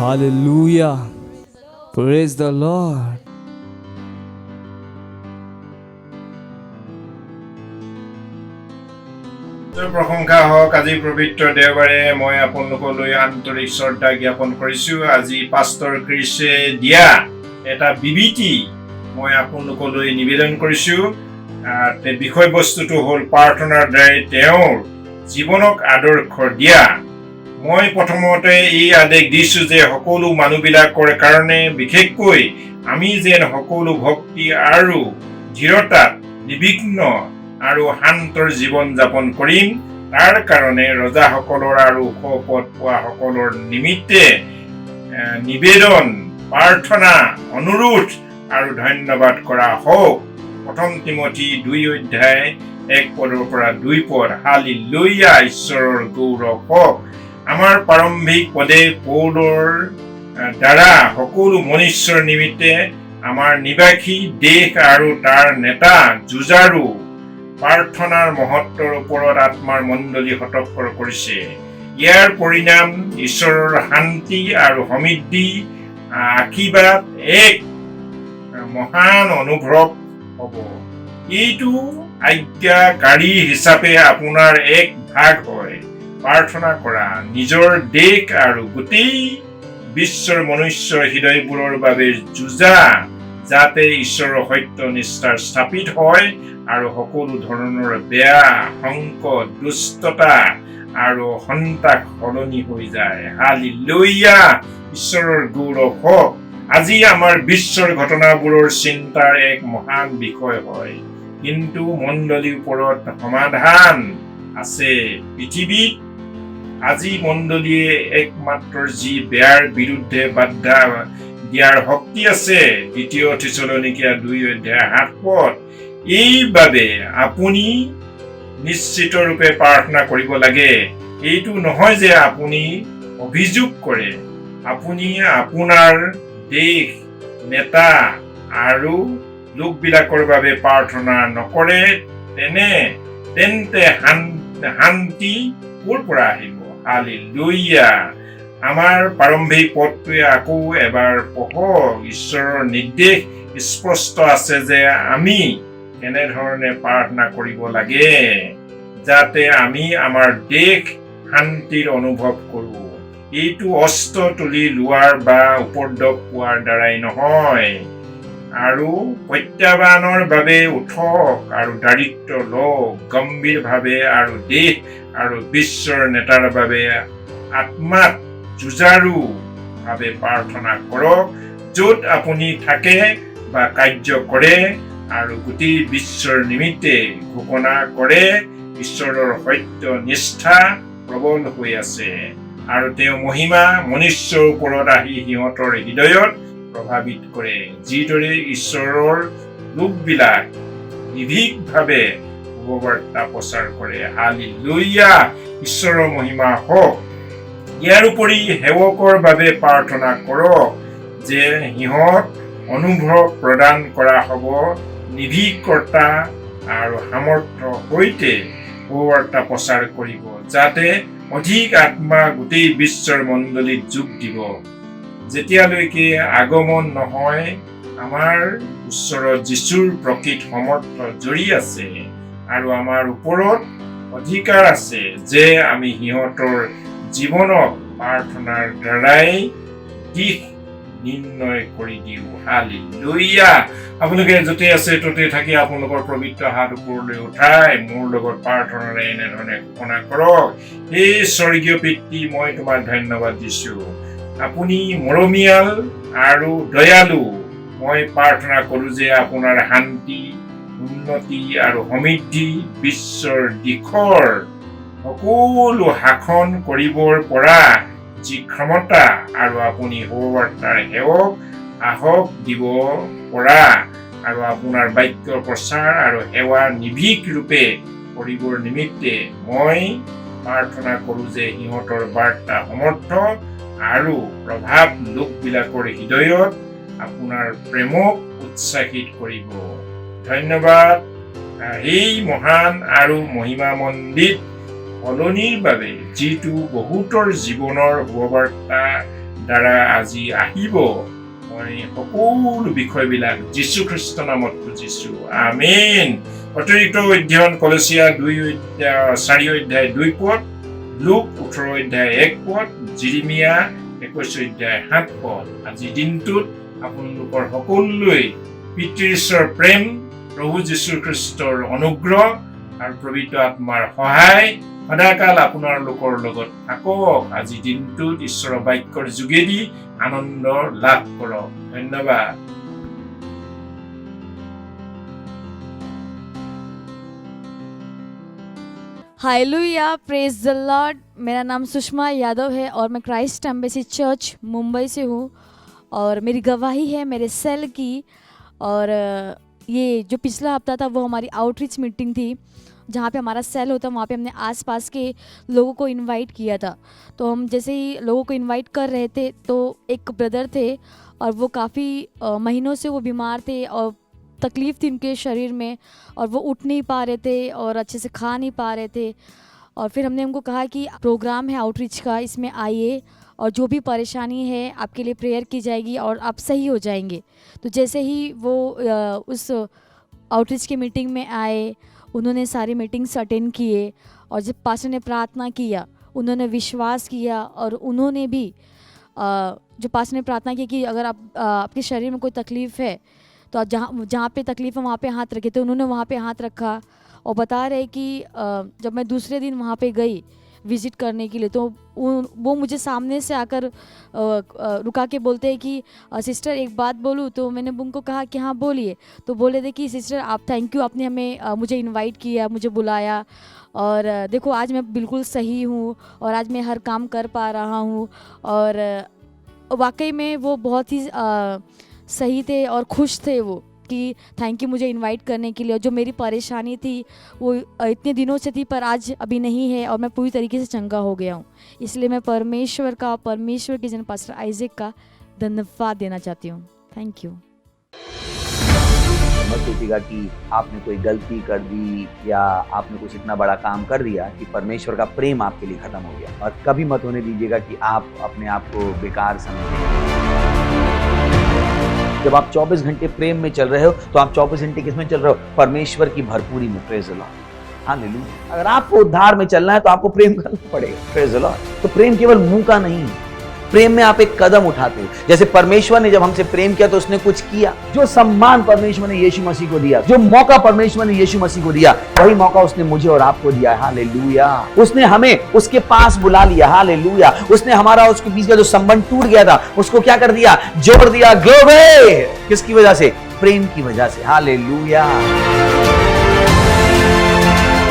Hallelujah. Praise the Lord. প্ৰশংসা হওক আজি পবিত্ৰ দেওবাৰে মই আপোনালোকলৈ আন্তৰিক শ্ৰদ্ধা জ্ঞাপন কৰিছো আজি পাষ্টৰ ক্ৰিছে দিয়া এটা বিবৃতি মই আপোনালোকলৈ নিবেদন কৰিছো বিষয়বস্তুটো হ'ল প্ৰাৰ্থনাৰ দ্বাৰাই তেওঁৰ জীৱনক আদৰ্শ দিয়া মই প্ৰথমতে এই আদেশ দিছো যে সকলো মানুহবিলাকৰ কাৰণে বিশেষকৈ আমি যেন সকলো ভক্তি আৰু দৃঢ়তাত নিবিঘ্ন আৰু শান্তৰ জীৱন যাপন কৰিম তাৰ কাৰণে ৰজাসকলৰ আৰু ওখ পদ পোৱা সকলৰ নিমিত্তে নিবেদন প্ৰাৰ্থনা অনুৰোধ আৰু ধন্যবাদ কৰা হওক প্ৰথম তিমথী 2 অধ্যায় 1 পদৰ পৰা 2 পদ হালেলুয়া ঈশ্বৰৰ গৌৰৱ হওক আমাৰ প্ৰাৰম্ভিক পদে পৌলৰ দ্বাৰা সকলো মনুষ্যৰ নিমিত্তে আমাৰ নিবাসী দেশ আৰু তাৰ নেতা যুঁজাৰু প্ৰাৰ্থনাৰ মহত্বৰ ওপৰত আত্মাৰ মণ্ডলী সতৰ্ক কৰিছে ইয়াৰ পৰিণাম ঈশ্বৰৰ শান্তি আৰু সমৃদ্ধি আশীৰ্বাদ এক মহান অনুভৱ হ'ব এইটো আজ্ঞাকাৰী হিচাপে আপোনাৰ এক ভাগ হয় প্ৰাৰ্থনা কৰা নিজৰ দেশ আৰু গোটেই বিশ্বৰ মনুষ্যৰ হৃদয়বোৰৰ বাবে যুঁজা যাতে ঈশ্বৰৰ সত্য নিষ্ঠাৰ স্থাপিত হয় আৰু সকলো ধৰণৰ বেয়া সংকট দুষ্টতা আৰু সন্তাস সলনি হৈ যায় হালেলুয়া ঈশ্বৰৰ গৌৰৱ হওক আজি আমাৰ বিশ্বৰ ঘটনাবোৰৰ চিন্তাৰ এক মহান বিষয় হয় কিন্তু মণ্ডলীৰ ওপৰত সমাধান আছে পৃথিৱীত আজি মণ্ডলীয়ে একমাত্ৰ যি বেয়াৰ বিৰুদ্ধে বাধা দিয়াৰ শক্তি আছে দ্বিতীয় থেছালনিকিয়া 2 অধ্যায় 7 পদ এইবাবে আপুনি নিশ্চিত ৰূপে প্ৰাৰ্থনা কৰিব লাগে এইটো নহয় যে আপুনি অভিযোগ কৰে আপুনি আপোনাৰ দেশ নেতা আৰু লোকবিলাকৰ বাবে প্ৰাৰ্থনা নকৰে তেন্তে শান্তি ক'ৰ পৰা আহিব? হালেলুয়া। আমাৰ প্ৰাৰম্ভিক পদটোৱে আকৌ এবাৰ পঢ়ক। ঈশ্বৰৰ নিৰ্দেশ স্পষ্ট আছে যে আমি কেনেধৰণে প্ৰাৰ্থনা কৰিব লাগে যাতে আমি আমাৰ দেশ শান্তিৰ অনুভৱ কৰোঁ। এইটো অস্ত্ৰ তুলি লোৱাৰ বা উপদ্ৰৱ পোৱাৰ দ্বাৰাই নহয়। আৰু প্ৰত্যাহ্বানৰ বাবে উঠক আৰু দায়িত্ব লওক গম্ভীৰভাৱে আৰু দেশ আৰু বিশ্বৰ নেতাৰ বাবে আত্মাত যুঁজাৰুভাৱে প্ৰাৰ্থনা কৰক য'ত আপুনি থাকে বা কাৰ্য কৰে আৰু গোটেই বিশ্বৰ নিমিত্তে ঘোষণা কৰে ঈশ্বৰৰ সত্য নিষ্ঠা প্ৰবল হৈ আছে আৰু তেওঁ মহিমা মনুষ্যৰ ওপৰত আহি সিহঁতৰ হৃদয়ত প্ৰভাৱিত কৰে। যিদৰে ঈশ্বৰৰ লোকবিলাক নিৰ্ভীকভাৱে শুভবাৰ্তা প্ৰচাৰ কৰে। হালেলুয়া। ঈশ্বৰৰ মহিমা হওক। ইয়াৰ উপৰি সেৱকৰ বাবে প্ৰাৰ্থনা কৰক যে সিহঁত অনুভৱ প্ৰদান কৰা হ'ব নিৰ্ভীকতা আৰু সামৰ্থ্যৰ সৈতে শুভবাৰ্তা প্ৰচাৰ কৰিব যাতে অধিক আত্মা গোটেই বিশ্বৰ মণ্ডলীত যোগ দিব। যেতিয়ালৈকে আগমন নহয় আমাৰ ওচৰত যীশুৰ প্ৰকৃত সমৰ্থ জড়ি আছে আৰু আমাৰ ওপৰত অধিকাৰ আছে যে আমি সিহঁতৰ জীৱনক প্ৰাৰ্থনাৰ দ্বাৰাই দিশ নিৰ্ণয় কৰি দিওঁ। হালেলুয়া। আপোনালোকে য'তে আছে ত'তে থাকি আপোনালোকৰ পবিত্ৰ হাত ওপৰলৈ উঠাই মোৰ লগত প্ৰাৰ্থনাৰে এনেধৰণে ঘোষণা কৰক। হে স্বৰ্গীয় পিতৃ, মই তোমাক ধন্যবাদ দিছো। আপুনি মৰমীয়াল আৰু দয়ালু। মই প্ৰাৰ্থনা কৰো যে আপোনাৰ শান্তি, উন্নতি আৰু সমৃদ্ধি বিশ্বৰ দিশৰ সকলো শাসন কৰিবৰ পৰা যি ক্ষমতা আৰু আপুনি শুভবাৰ্তাৰ সেৱক সাহস দিব পৰা আৰু আপোনাৰ বাক্যৰ প্ৰচাৰ আৰু সেৱা নিৰ্ভীক ৰূপে কৰিবৰ নিমিত্তে মই প্ৰাৰ্থনা কৰো যে সিহঁতৰ বাৰ্তা সমৰ্থ আৰু প্ৰভাৱ লোকবিলাকৰ হৃদয়ত আপোনাৰ প্ৰেমক উৎসাহিত কৰিব। ধন্যবাদ এই মহান আৰু মহিমামণ্ডিত সলনিৰ বাবে যিটো বহুতৰ জীৱনৰ শুভবাৰ্তা দ্বাৰা আজি আহিব। মই সকলো বিষয়বিলাক যীশু খ্ৰীষ্ট নামত খুজিছো। আমেন। অতিৰিক্ত অধ্যয়ন কলচীয়া 4 অধ্যায় 2 পদ, লুক 18 অধ্যায় 1 পদ, জিৰিমিয়া 21 অধ্যায় 7 পদ। আজি দিনটোত আপোনালোকৰ সকলোলৈ পিতৃ ঈশ্বৰৰ প্ৰেম, প্ৰভু যীশু খ্ৰীষ্টৰ অনুগ্ৰহ আৰু পবিত্ৰ আত্মাৰ সহায় সদাকাল আপোনালোকৰ লগত থাকক। আজি দিনটোত ঈশ্বৰৰ বাক্যৰ যোগেদি আনন্দ লাভ কৰক। ধন্যবাদ। Hallelujah, praise the Lord. मेरा नाम सुषमा यादव है और मैं क्राइस्ट एम्बेसी चर्च मुंबई से हूँ और मेरी गवाही है मेरे सेल की। और ये जो पिछला हफ्ता था वो हमारी आउटरीच मीटिंग थी जहाँ पे हमारा सेल होता, वहाँ पे हमने आसपास के लोगों को इनवाइट किया था। तो हम जैसे ही लोगों को इनवाइट कर रहे थे तो एक ब्रदर थे और वो काफ़ी महीनों से वो बीमार थे और तकलीफ़ थी उनके शरीर में और वो उठ नहीं पा रहे थे और अच्छे से खा नहीं पा रहे थे। और फिर हमने उनको कहा कि प्रोग्राम है आउटरीच का, इसमें आइए और जो भी परेशानी है आपके लिए प्रेयर की जाएगी और आप सही हो जाएंगे। तो जैसे ही वो उस आउटरीच की मीटिंग में आए, उन्होंने सारी मीटिंग्स अटेंड किए और जब पास्टर ने प्रार्थना किया उन्होंने विश्वास किया और उन्होंने भी जो पास्टर ने प्रार्थना की कि अगर आपके शरीर में कोई तकलीफ़ है तो आप जहाँ पे तकलीफ़ है वहाँ पे हाथ रखे। तो उन्होंने वहाँ पे हाथ रखा और बता रहे कि जब मैं दूसरे दिन वहाँ पे गई विज़िट करने के लिए तो वो मुझे सामने से आकर रुका के बोलते हैं कि सिस्टर एक बात बोलूँ। तो मैंने उनको कहा कि हाँ बोलिए। तो बोले थे कि सिस्टर आप थैंक यू, आपने हमें मुझे इनवाइट किया, मुझे बुलाया और देखो आज मैं बिल्कुल सही हूँ और आज मैं हर काम कर पा रहा हूँ। और वाकई में वो बहुत ही सही थे और खुश थे वो कि थैंक यू मुझे इनवाइट करने के लिए। जो मेरी परेशानी थी वो इतने दिनों से थी पर आज अभी नहीं है और मैं पूरी तरीके से चंगा हो गया हूँ। इसलिए मैं परमेश्वर के जन पास्टर आइजैक का धन्यवाद देना चाहती हूँ। Thank you. मत सोचिएगा कि आपने कोई गलती कर दी या आपने कुछ इतना बड़ा काम कर दिया कि परमेश्वर का प्रेम आपके लिए खत्म हो गया। और कभी मत होने दीजिएगा कि आप अपने आप को बेकार समझें। जब आप 24 घंटे प्रेम में चल रहे हो तो आप 24 घंटे किसमें चल रहे हो? परमेश्वर की भरपूरी में। Praise the Lord, hallelujah. अगर आपको उद्धार में चलना है तो आपको प्रेम करना पड़ेगा। Praise the Lord. तो प्रेम केवल मुंह का नहीं है, प्रेम में आप एक कदम उठाते हो। जैसे परमेश्वर ने जब हमसे प्रेम किया तो उसने कुछ किया। जो सम्मान परमेश्वर ने यीशु मसीह को दिया, जो मौका परमेश्वर ने यीशु मसीह को दिया, वही मौका उसने मुझे और आपको दिया। हालेलुया। उसने हमें उसके पास बुला लिया। हालेलुया। उसने हमारा उसके बीच का जो संबंध टूट गया था उसको क्या कर दिया? जोड़ दिया। ग्लोरी। किसकी वजह से? प्रेम की वजह से। हालेलुया।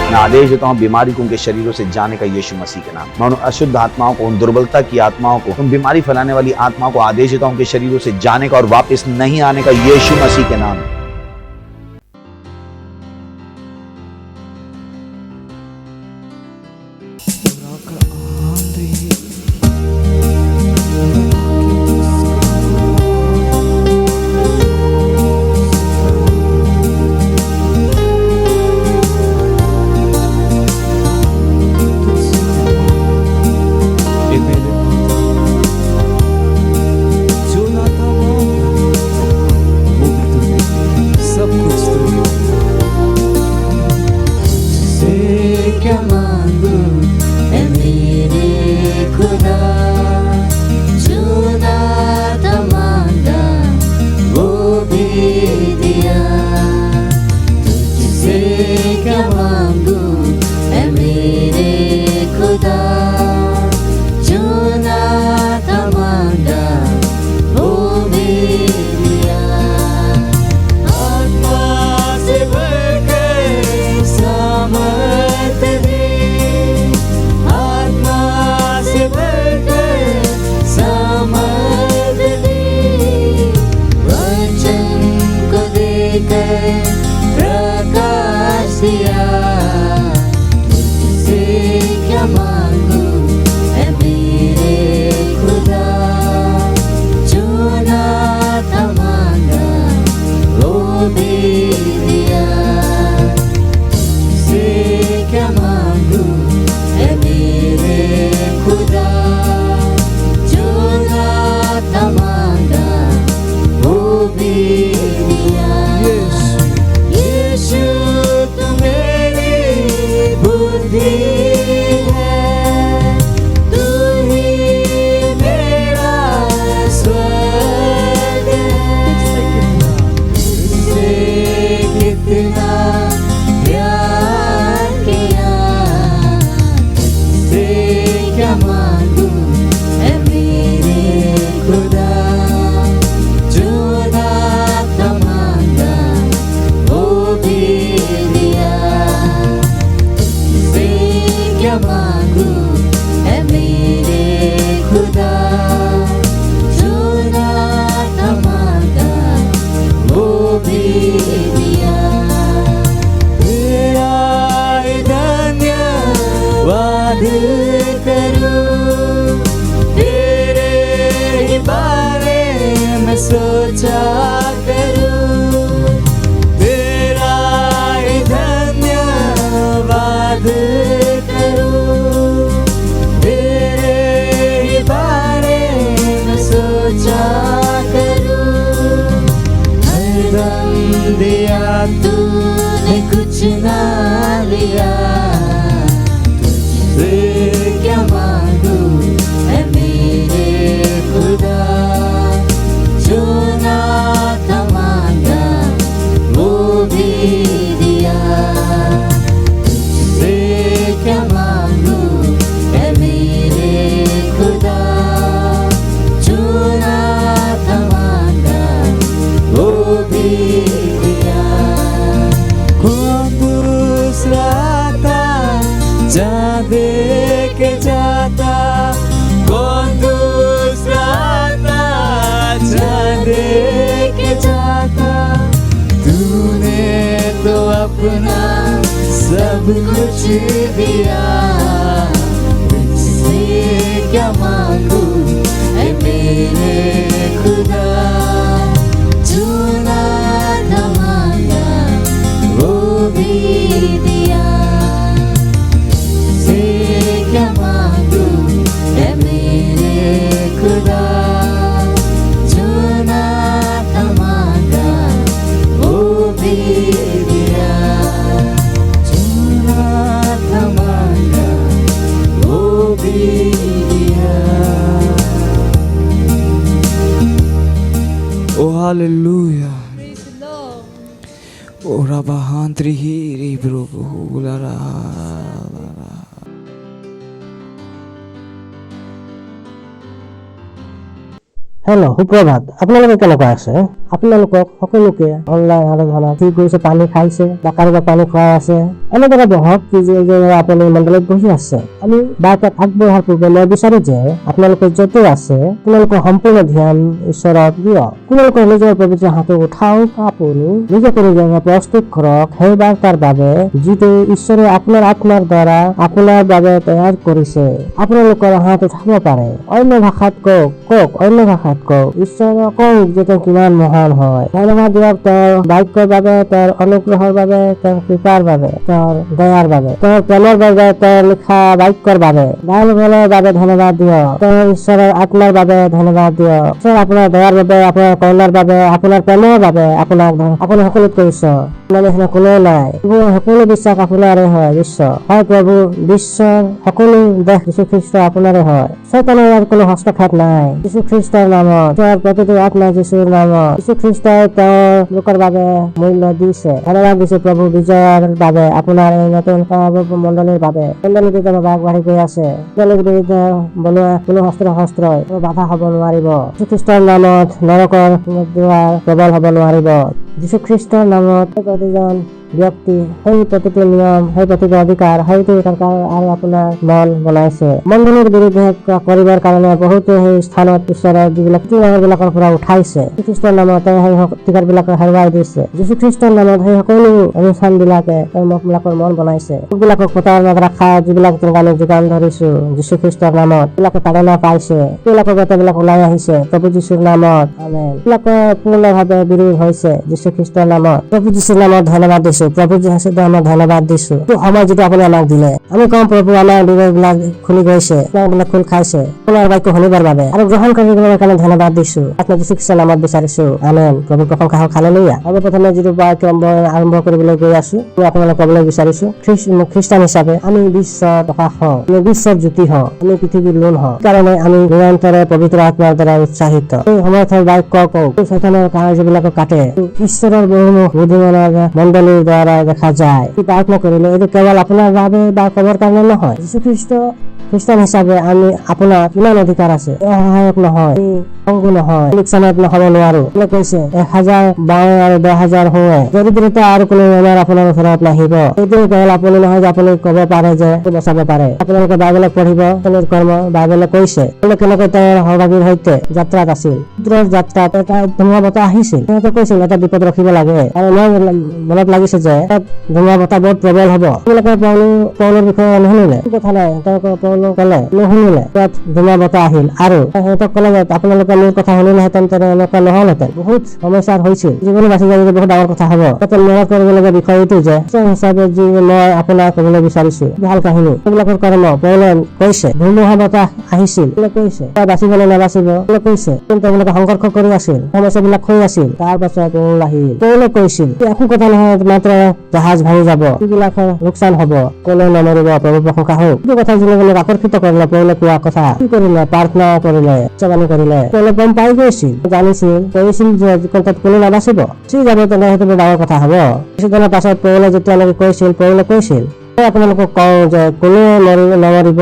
मैं आदेश देता हूं बीमारी को उनके शरीरों से जाने का यीशु मसीह के नाम। मैं उन अशुद्ध आत्माओं को, उन दुर्बलता की आत्माओं को, उन बीमारी फैलाने वाली आत्माओं को आदेश देता हूं उनके शरीरों से जाने का और वापस नहीं आने का यीशु मसीह के नाम। सब कुछ दिया, तुझसे क्या मांगू ऐ मेरे खुदा, जो ना था मांगा Hallelujah. Praise the Lord. Ora bahantri hiri brobu lara. Hello' সুপ্ৰভাত। আপোনালোকে কেনেকুৱা আছে? আপোনালোকক সকলোকে অনলাইন আৰাধনা ঠিক কৰিছে, পানী খাইছে বা কাৰোবাক পানী খুৱাই আছে। এনেদৰে বহক আপুনি মণ্ডলীত বহি আছে। আমি বাৰ্তাত আগবঢ়াৰ পূৰ্বে মই বিচাৰো যে আপোনালোকে য'তে আছে আপোনালোকৰ সম্পূৰ্ণ ধ্যান ঈশ্বৰত দিয়ক। আপোনালোকৰ নিজৰ পবিত্ৰ হাতত উঠাওক, আপুনি নিজকে নিজকে প্ৰস্তুত কৰক সেই বাৰ্তাৰ বাবে যিটো ঈশ্বৰে আপোনাৰ আত্মাৰ দ্বাৰা আপোনাৰ বাবে তৈয়াৰ কৰিছে। আপোনালোকৰ হাত উঠাব পাৰে, অন্য ভাষাত কওক, অন্য ভাষাত কওক, ঈশ্বৰক কওক যে তেওঁ কিমান মহান হয়। ধন্যবাদ দিয়ক তেওঁৰ বাক্যৰ বাবে, তেওঁৰ অনুগ্ৰহৰ বাবে, তেওঁৰ কৃপাৰ বাবে, তেওঁৰ দয়াৰ বাবে, তেওঁৰ প্ৰেমৰ বাবে, তেওঁৰ লিখা বাক্যৰ বাবে, বাইবেলৰ বাবে ধন্যবাদ দিয়ক। তেওঁৰ ঈশ্বৰৰ আত্মাৰ বাবে ধন্যবাদ দিয়ক। ঈশ্বৰ আপোনাৰ দয়াৰ বাবে, আপোনাৰ কৰুণাৰ বাবে, আপোনাৰ প্ৰেমৰ বাবে আপুনি সকলোতকৈ উচ্চ। আপোনাৰ নিচিনা কোনো নাই। সকলো বিশ্বাস আপোনাৰে হয়। হয় প্ৰভু, বিশ্বৰ সকলো দেশ যীশু খ্ৰীষ্ট আপোনাৰে হয়। শয়তানৰ ইয়াত কোনো হস্তক্ষেপ নাই। যীশু খ্ৰীষ্টৰ নামত, তেওঁৰ প্ৰতিটো আত্মা যীশুৰ নামত, যীশু খ্ৰীষ্টই তেওঁৰ লোকৰ বাবে মূল্য দিছে। ধন্যবাদ দিছো প্ৰভু বিজয়ৰ বাবে, আপোনাৰ এই নতুন মণ্ডলীৰ বাবে। মণ্ডলীটো আগবাঢ়ি গৈ আছে। মণ্ডলীৰ বিৰুদ্ধে বনোৱা কোনো শস্ত্ৰই বাধা হব নোৱাৰিব। যীশু খ্ৰীষ্টৰ নামত নৰকৰ দুৱাৰ প্ৰবল হব নোৱাৰিব। যীশু খ্ৰীষ্টৰ নামত প্ৰতিজন ব্যক্তি সেই প্ৰতিটো নিয়ম, সেই প্ৰতিটো অধিকাৰ, সেইটো চৰকাৰ আৰু আপোনাৰ মন বনাইছে। মণ্ডলীৰ বিৰুদ্ধে কৰিবৰ কাৰণে বহুতো সেই স্থানত ঈশ্বৰৰ বিলাকৰ পৰা উঠাইছে। যীশুখ্ৰীষ্টৰ নামত সেই অধিকাৰ বিলাকে হেৰুৱাই দিছে। যীশুখ্ৰীষ্টৰ নামত সেই সকলো অনুষ্ঠান বিলাকে বিলাকৰ মন বনাইছে। বিলাকক প্ৰতাৰণাত ৰখা যিবিলাক আমি যোগান ধৰিছো যীশুখ্ৰীষ্টৰ নামত, বিলাকে তাৰণা পাইছে, সেইবিলাকৰ গোটেইবিলাক ওলাই আহিছে প্ৰভু যীশুৰ নামত। আমেন। বিলাকে পূৰ্ণভাৱে বিৰোধ হৈছে যীশুখ্ৰীষ্টৰ নামত। প্ৰভু যীশুৰ নামত ধন্যবাদ দিছো। প্ৰভু যীশুৰ নামত ধন্যবাদ দিছো। সময় যিটো আপুনি আমাক দিলে, আমি কম প্ৰভু আমাৰ হৃদয়বিলাক খুলি গৈছে, বিলাক খোল খাইছে আপোনাৰ বাক্য শুনিবৰ বাবে আৰু গ্ৰহণ কৰিবৰ কাৰণে ধন্যবাদ দিছো। আপোনাৰ যীশুখ্ৰীষ্টৰ নামত বিচাৰিছো। আমেন। প্ৰভু প্ৰশংসা হওক। হালেলুয়া। সৰ্বপ্ৰথমে যিটো বাক্য আৰম্ভ কৰিবলৈ গৈ আছো, মই আপোনালোক ক'বলৈ বিচাৰিছো, খ্ৰীষ্টান হিচাপে আমি বিশ্বৰ প্ৰকাশ হওঁ, আমি বিশ্বৰ জ্যোতি হওঁ, আমি পৃথিৱীৰ লোণ হওঁ। কাৰণে আমি নিৰন্তৰে পবিত্ৰ আত্মাৰ দ্বাৰা উৎসাহিত। এই সময়ত বাক্য কওক, শয়তানৰ কাৰ্যবিলাকক কাটে, ঈশ্বৰৰ বহুমুখ বুদ্ধিমানৰ মণ্ডলীৰ দ্বাৰা দেখা যায়। প্ৰাৰ্থনা কৰিলে এইটো কেৱল আপোনাৰ বাবে বা কবৰ কাৰণে নহয়। যীশুখ্ৰীষ্ট খ্ৰীষ্টান হিচাপে আমি আপোনাৰ কিমান অধিকাৰ আছে, সহায়ক নহয়, সংগী নহয়, লোকচানত নহব নোৱাৰো। কৈছে 1000 বাৱে আৰু 10,000 হোৱে দৰিদ্ৰতা আৰু কোনো বেমাৰ আপোনাৰ ওচৰত নাহিব। এইটো কেৱল আপুনি নহয় যে আপুনি কব পাৰে যে বচাব পাৰে। আপোনালোকে বাইবেলক পঢ়িব, কৰ্ম বাইবেলে কৈছে কেনেকৈ তেওঁৰ সহভাগীৰ সৈতে যাত্ৰাত আছিল। যাত্ৰাত এটা ধুমুহা বতাহ আহিছিল। সিহঁতে কৈছিল এটা বিপদ ৰখিব লাগে, আৰু মই মনত লাগিছে যে ধুমুহা বতাহ বহুত প্ৰবল হব। তেওঁলোকে পৌলৰ বিষয়ে নুশুনিলে, কথা নাই, তেওঁলোকে পৌল কলে নুশুনিলে, তাত ধুমুহা বতাহ আহিল আৰু সিহঁতক কলে যে আপোনালোকে মোৰ কথা শুনিলেহেঁতেন তেনে এনেকুৱা নহলহেঁতেন, বহুত সমস্যাৰ হৈছিল, জীৱন বাচি যাব বহুত ডাঙৰ কথা হব। তাতে মনত কৰিবলগীয়া বিষয় এইটো যে হিচাপে যি মই আপোনাক কবলৈ বিচাৰিছো ভাল কাহিনী, সেইবিলাকৰ কৰ্ম পৌলে কৈছে ধুমুহা বতাহ আহিছিল, কৈছে বাচিব নে নাবাচিব কৈছে, কিন্তু তেওঁলোকে সংঘৰ্ষ কৰি আছিল, সমস্যাবিলাক হৈ আছিল। তাৰ পাছত পৌল আহিল, পৌলে কৈছিল একো কথা নহয়, মাত্ৰ জাহাজ ভাঙি যাব, এইবিলাকৰ লোকচান হব, কোনেও নমৰিব। প্ৰভু প্ৰশংসা হওক। এইটো কথা যিবিলাক আকৰ্ষিত কৰিলে পৌলে কোৱা কথা, কি কৰিলে? প্ৰাৰ্থনা কৰিলে, উচ্চাৰণি কৰিলে। পৌলে গম পাই গৈছিল, জানিছিল, কৈছিল যে তাত কোনো নাবাচিব, যাব তেনে সেইটো ডাঙৰ কথা হব। কিছুদিনৰ পাছত পৌলে যেতিয়ালৈকে পৌলে কৈছিল আপোনালোকক কওঁ যে কোনো নমৰিব।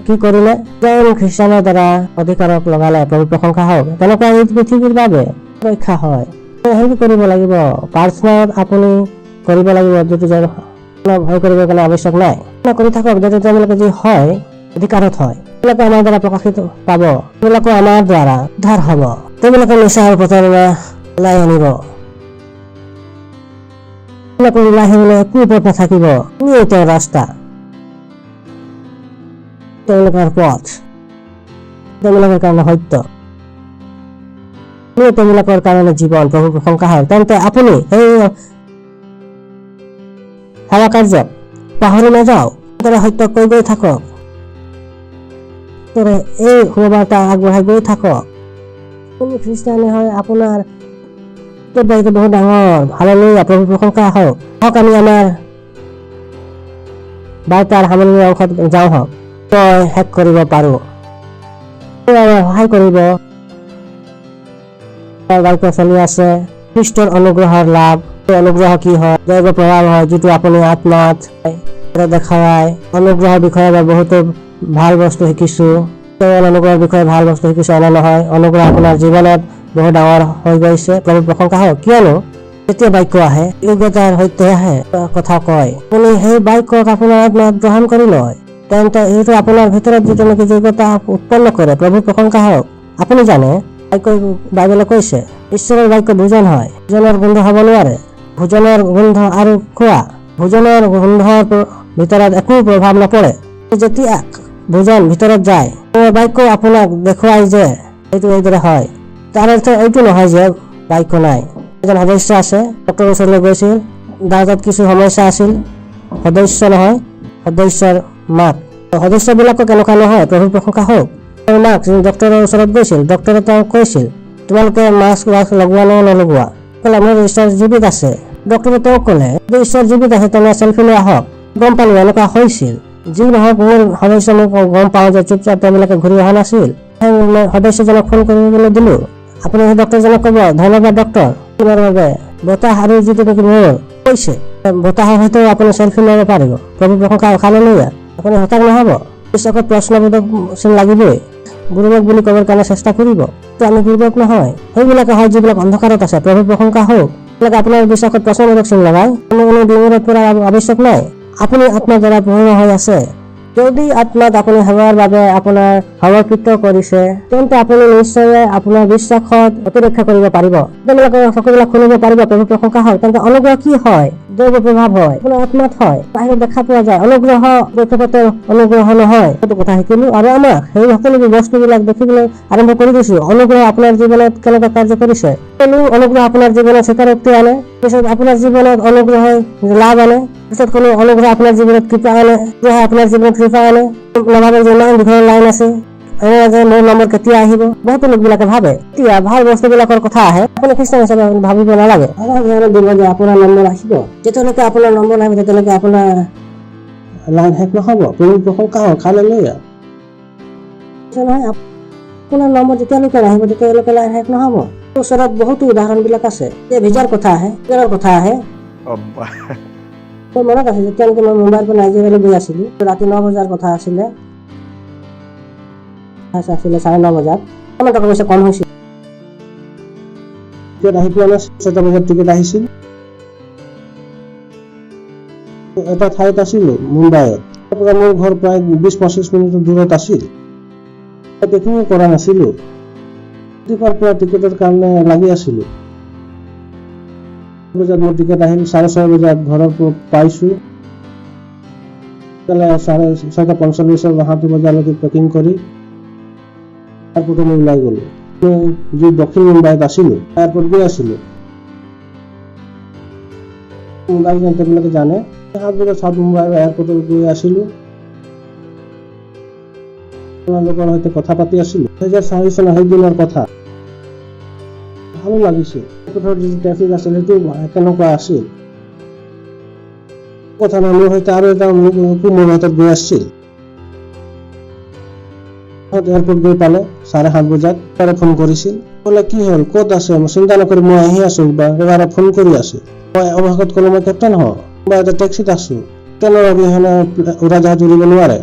কি কৰিলে? তেওঁ খ্ৰীষ্টানৰ দ্বাৰা অধিকাৰক লগালে। প্ৰভু প্ৰশংসা হওক। তেনেকুৱা এই পৃথিৱীৰ বাবে ৰক্ষা হয়। সেইটো কৰিব লাগিব। প্ৰাৰ্থনাত আপুনি কৰিব লাগিব, যিটো ভয় কৰিবৰ কাৰণে আৱশ্যক নাই। কৰি থাকক, যাতে তেওঁলোকে যি হয় অধিকাৰত হয়, তেওঁলোকে আমাৰ দ্বাৰা প্ৰকাশিত পাব, তেওঁলোকে আমাৰ দ্বাৰা উদ্ধাৰ হব, তেওঁলোকে নিচাৰ প্ৰতাৰণা ওলাই আনিব, তেওঁলোকে ওলাই আহিবলৈ একো পথ নাথাকিব। তেওঁৰ ৰাস্তা, তেওঁলোকৰ পথ, তেওঁলোকৰ কাৰণে সত্য, তেওঁলোকৰ কাৰণে জীৱন। প্ৰভু প্ৰশংসা হয়। তেন্তে আপুনি সেই সেৱা কাৰ্যত পাহৰি নাযাওক, সত্য কৈ গৈ থাকক, এই শুভবাৰ্তা আগবঢ়াই গৈ থাকক। কোনো খ্ৰীষ্টানে হয় আপোনাৰ বহুত ডাঙৰ। হালেলুয়া। প্ৰভু প্ৰশংসা হওক। আমি আমাৰ বাৰ্তাৰ সামৰণি অংশত যাওঁ হওক। তই শেষ কৰিব পাৰো, সহায় কৰিব বাইক চলি আছে খ্ৰীষ্টৰ অনুগ্ৰহৰ লাভ এই অনুগ্ৰহ কি হয় দৈৱ প্ৰভাৱ হয় যিটো আপুনি আত্মাত দেখায় অনুগ্ৰহৰ বিষয়ে বহুতো ভাল বস্তু শিকিছোঁ কেৱল অনুগ্ৰহৰ বিষয়ে ভাল বস্তু শিকিছোঁ এনে নহয় অনুগ্ৰহ আপোনাৰ জীৱনত বহুত ডাঙৰ হৈ গৈছে প্ৰভু প্ৰশংসা হওক কিয়নো যেতিয়া বাক্য আহে যোগ্যতাৰ সৈতে আহে কথা কয় আপুনি সেই বাক্যক আপোনাৰ আত্মাত গ্ৰহণ কৰি লয় তেন্তে এইটো আপোনাৰ ভিতৰত যিটো নেকি যোগ্যতা উৎপন্ন কৰে প্ৰভু প্ৰশংসা হওক আপুনি জানে বাক্য বাইবেলে কৈছে ঈশ্বৰৰ বাক্য ভোজন হয় ভোজনৰ গোন্ধ হ'ব নোৱাৰে ভোজনৰ গোন্ধ আৰু খোৱা ভোজনৰ গোন্ধৰ ভিতৰত একো প্ৰভাৱ নপৰে যেতিয়া ভোজন ভিতৰত যায় বাক্য আপোনাক দেখুৱাই যে এইটো এইদৰে হয় তাৰ অৰ্থ এইটো নহয় যে বাক্য নাই এজন সদস্য আছে ডক্টৰৰ ওচৰলৈ গৈছিল দাঁতত কিছু সমস্যা আছিল সদস্য নহয় সদস্যৰ মাক সদস্যবিলাকক এনেকুৱা নহয় প্ৰভু প্ৰশংসা হওক মাক ডক্টৰৰ ওচৰত গৈছিল ডক্টৰে তেওঁক কৈছিল তোমালোকে মাস্ক লগোৱা নে নলগোৱা ক'লে মোৰ ঈশ্বৰ জীৱিত আছে ডক্টৰে তেওঁক ক'লে যে ঈশ্বৰ জীৱিত আছে তেনে চেল্ফি লৈ আহক গম পালো এনেকুৱা হৈছিল যি নহওক মোৰ সদস্য মোক গম পাওঁ যে চুপচাপ তেওঁবিলাকে ঘূৰি অহা নাছিল সদস্যজনক ফোন কৰিবলৈ দিলোঁ আপুনি সেই ডক্টৰজনক ক'ব ধন্যবাদ ডক্টৰ তোমাৰ বাবে বতাহ আৰু যিটো নেকি মোৰ কৈছে বতাহৰ সৈতে আপুনি চেল্ফি ল'ব পাৰিব প্ৰভু প্ৰশংসা হালেলুয়া আপুনি হতাশ নহ'ব পিছত প্ৰশ্নবোধক চিন লাগিবই বুৰ্বক বুলি ক'বৰ কাৰণে চেষ্টা কৰিব তো আমি বুৰ্বক নহয় সেইবিলাকে হয় যিবিলাক অন্ধকাৰত আছে প্ৰভু প্ৰশংসা হওক সেইবিলাক আপোনাৰ বিশ্বাসত প্ৰশ্নবোধক চিন লগাই কোনো বিমূৰত পৰা আৱশ্যক নাই আপুনি আত্মাৰ দ্বাৰা পূৰ্ণ হৈ আছে যদি আত্মাক আপুনি সেৱাৰ বাবে আপোনাৰ সমৰ্পিত কৰিছে তেন্তে আপুনি নিশ্চয় আপোনাৰ বিশ্বাসত প্ৰতিৰক্ষা কৰিব পাৰিব তেওঁলোকে সকলোবিলাক শুনিব পাৰিব প্ৰভু প্ৰশংসা হওক তেন্তে অনুগ্ৰহ কি হয় দৈৱ প্ৰভাৱ হয় আপোনাৰ আত্মাত হয় বাহিৰত দেখা পোৱা যায় অনুগ্ৰহ প্ৰকৃততে অনুগ্ৰহ নহয় সেইটো কথা শিকিলো আৰু আমাক সেই সকলোবোৰ বস্তুবিলাক দেখিবলৈ আৰম্ভ কৰি দিছো অনুগ্ৰহ আপোনাৰ জীৱনত কেনেকৈ কাৰ্য কৰিছে অনুগ্ৰহ আপোনাৰ জীৱনত স্বীকাৰোক্তি আনে পিছত আপোনাৰ জীৱনত অনুগ্ৰহই লাভ আনে পিছত কোনো অনুগ্ৰহ আপোনাৰ জীৱনত কৃপা আনে আপোনাৰ জীৱনত কৃপা আনে নাভাবে যে ইমান দীঘল লাইন আছে যে মোৰ নম্বৰ কেতিয়া আহিব বহুতো লোকবিলাকে ভাবে এতিয়া ভাল বস্তুবিলাকৰ কথা আহে আপুনি খ্ৰীষ্টান হিচাপে ভাবিব নালাগে দিব যে আপোনাৰ নম্বৰ আহিব যেতিয়ালৈকে আপোনাৰ নম্বৰ আহিব তেতিয়ালৈকে আপোনাৰ লাইন শেষ নহ'ব প্ৰভু প্ৰশংসা হওক হালেলুয়া নহয় আপোনাৰ নম্বৰ যেতিয়ালৈকে আহিব তেতিয়ালৈকে লাইন শেষ নহ'ব ওচৰত বহুতো উদাহৰণবিলাক আছে যে ভিজাৰ কথা আহে মোৰ মনত আছে যেতিয়ালৈকে মই মুম্বাইৰ পৰা নাইজেৰিয়ালৈ গৈ আছিলোঁ ৰাতি 9 বজাৰ কথা আছিলে 9:30 বজাত আমাৰ টকা পইচা কম হৈছিল টিকেট আহি পোৱা নাছিল 6টা বজাত টিকেট আহিছিল এটা ঠাইত আছিলোঁ মুম্বাইত তাৰ পৰা মোৰ ঘৰ প্ৰায় 20-25 মিনিটৰ দূৰত আছিল পেকিং কৰা নাছিলোঁ ৰাতিপুৱাৰ পৰা টিকেটৰ কাৰণে লাগি আছিলোঁ বজাত মোৰ টিকেট আহিল 6:30 বজাত ঘৰৰ পৰা পাইছোঁ 6:45 7 বজালৈকে পেকিং কৰি এয়াৰপৰ্টত মই ওলাই গ'লোঁ যি দক্ষিণ মুম্বাইত আছিলোঁ এয়াৰপৰ্ট গৈ আছিলোঁ মুম্বাই জনতাবিলাকে জানে 7 বজাত চাউথ মুম্বাইৰ এয়াৰপৰ্টত গৈ আছিলোঁ তেওঁলোকৰ সৈতে কথা পাতি আছিলোঁ 2004 চনৰ সেইদিনৰ কথা ভালো লাগিছিল এয়াৰপৰ্টৰ যি ট্ৰেফিক আছিল সেইটো কেনেকুৱা আছিল কথা নাই মোৰ সৈতে আৰু এটা মোৰ হাতত গৈ আছিল এয়াৰপৰ্ট গৈ পালে 7:30 বজাত তাৰে ফোন কৰিছিল ক'লে কি হ'ল ক'ত আছে মই চিন্তা নকৰি মই আহি আছোঁ এবাৰে ফোন কৰি আছোঁ মই অৱশেষত ক'লো মই কেপ্টেইন হওঁ মই এটা টেক্সিত আছোঁ ট্ৰেইনৰ অবিহনে উৰাজাহাজ উৰিব নোৱাৰে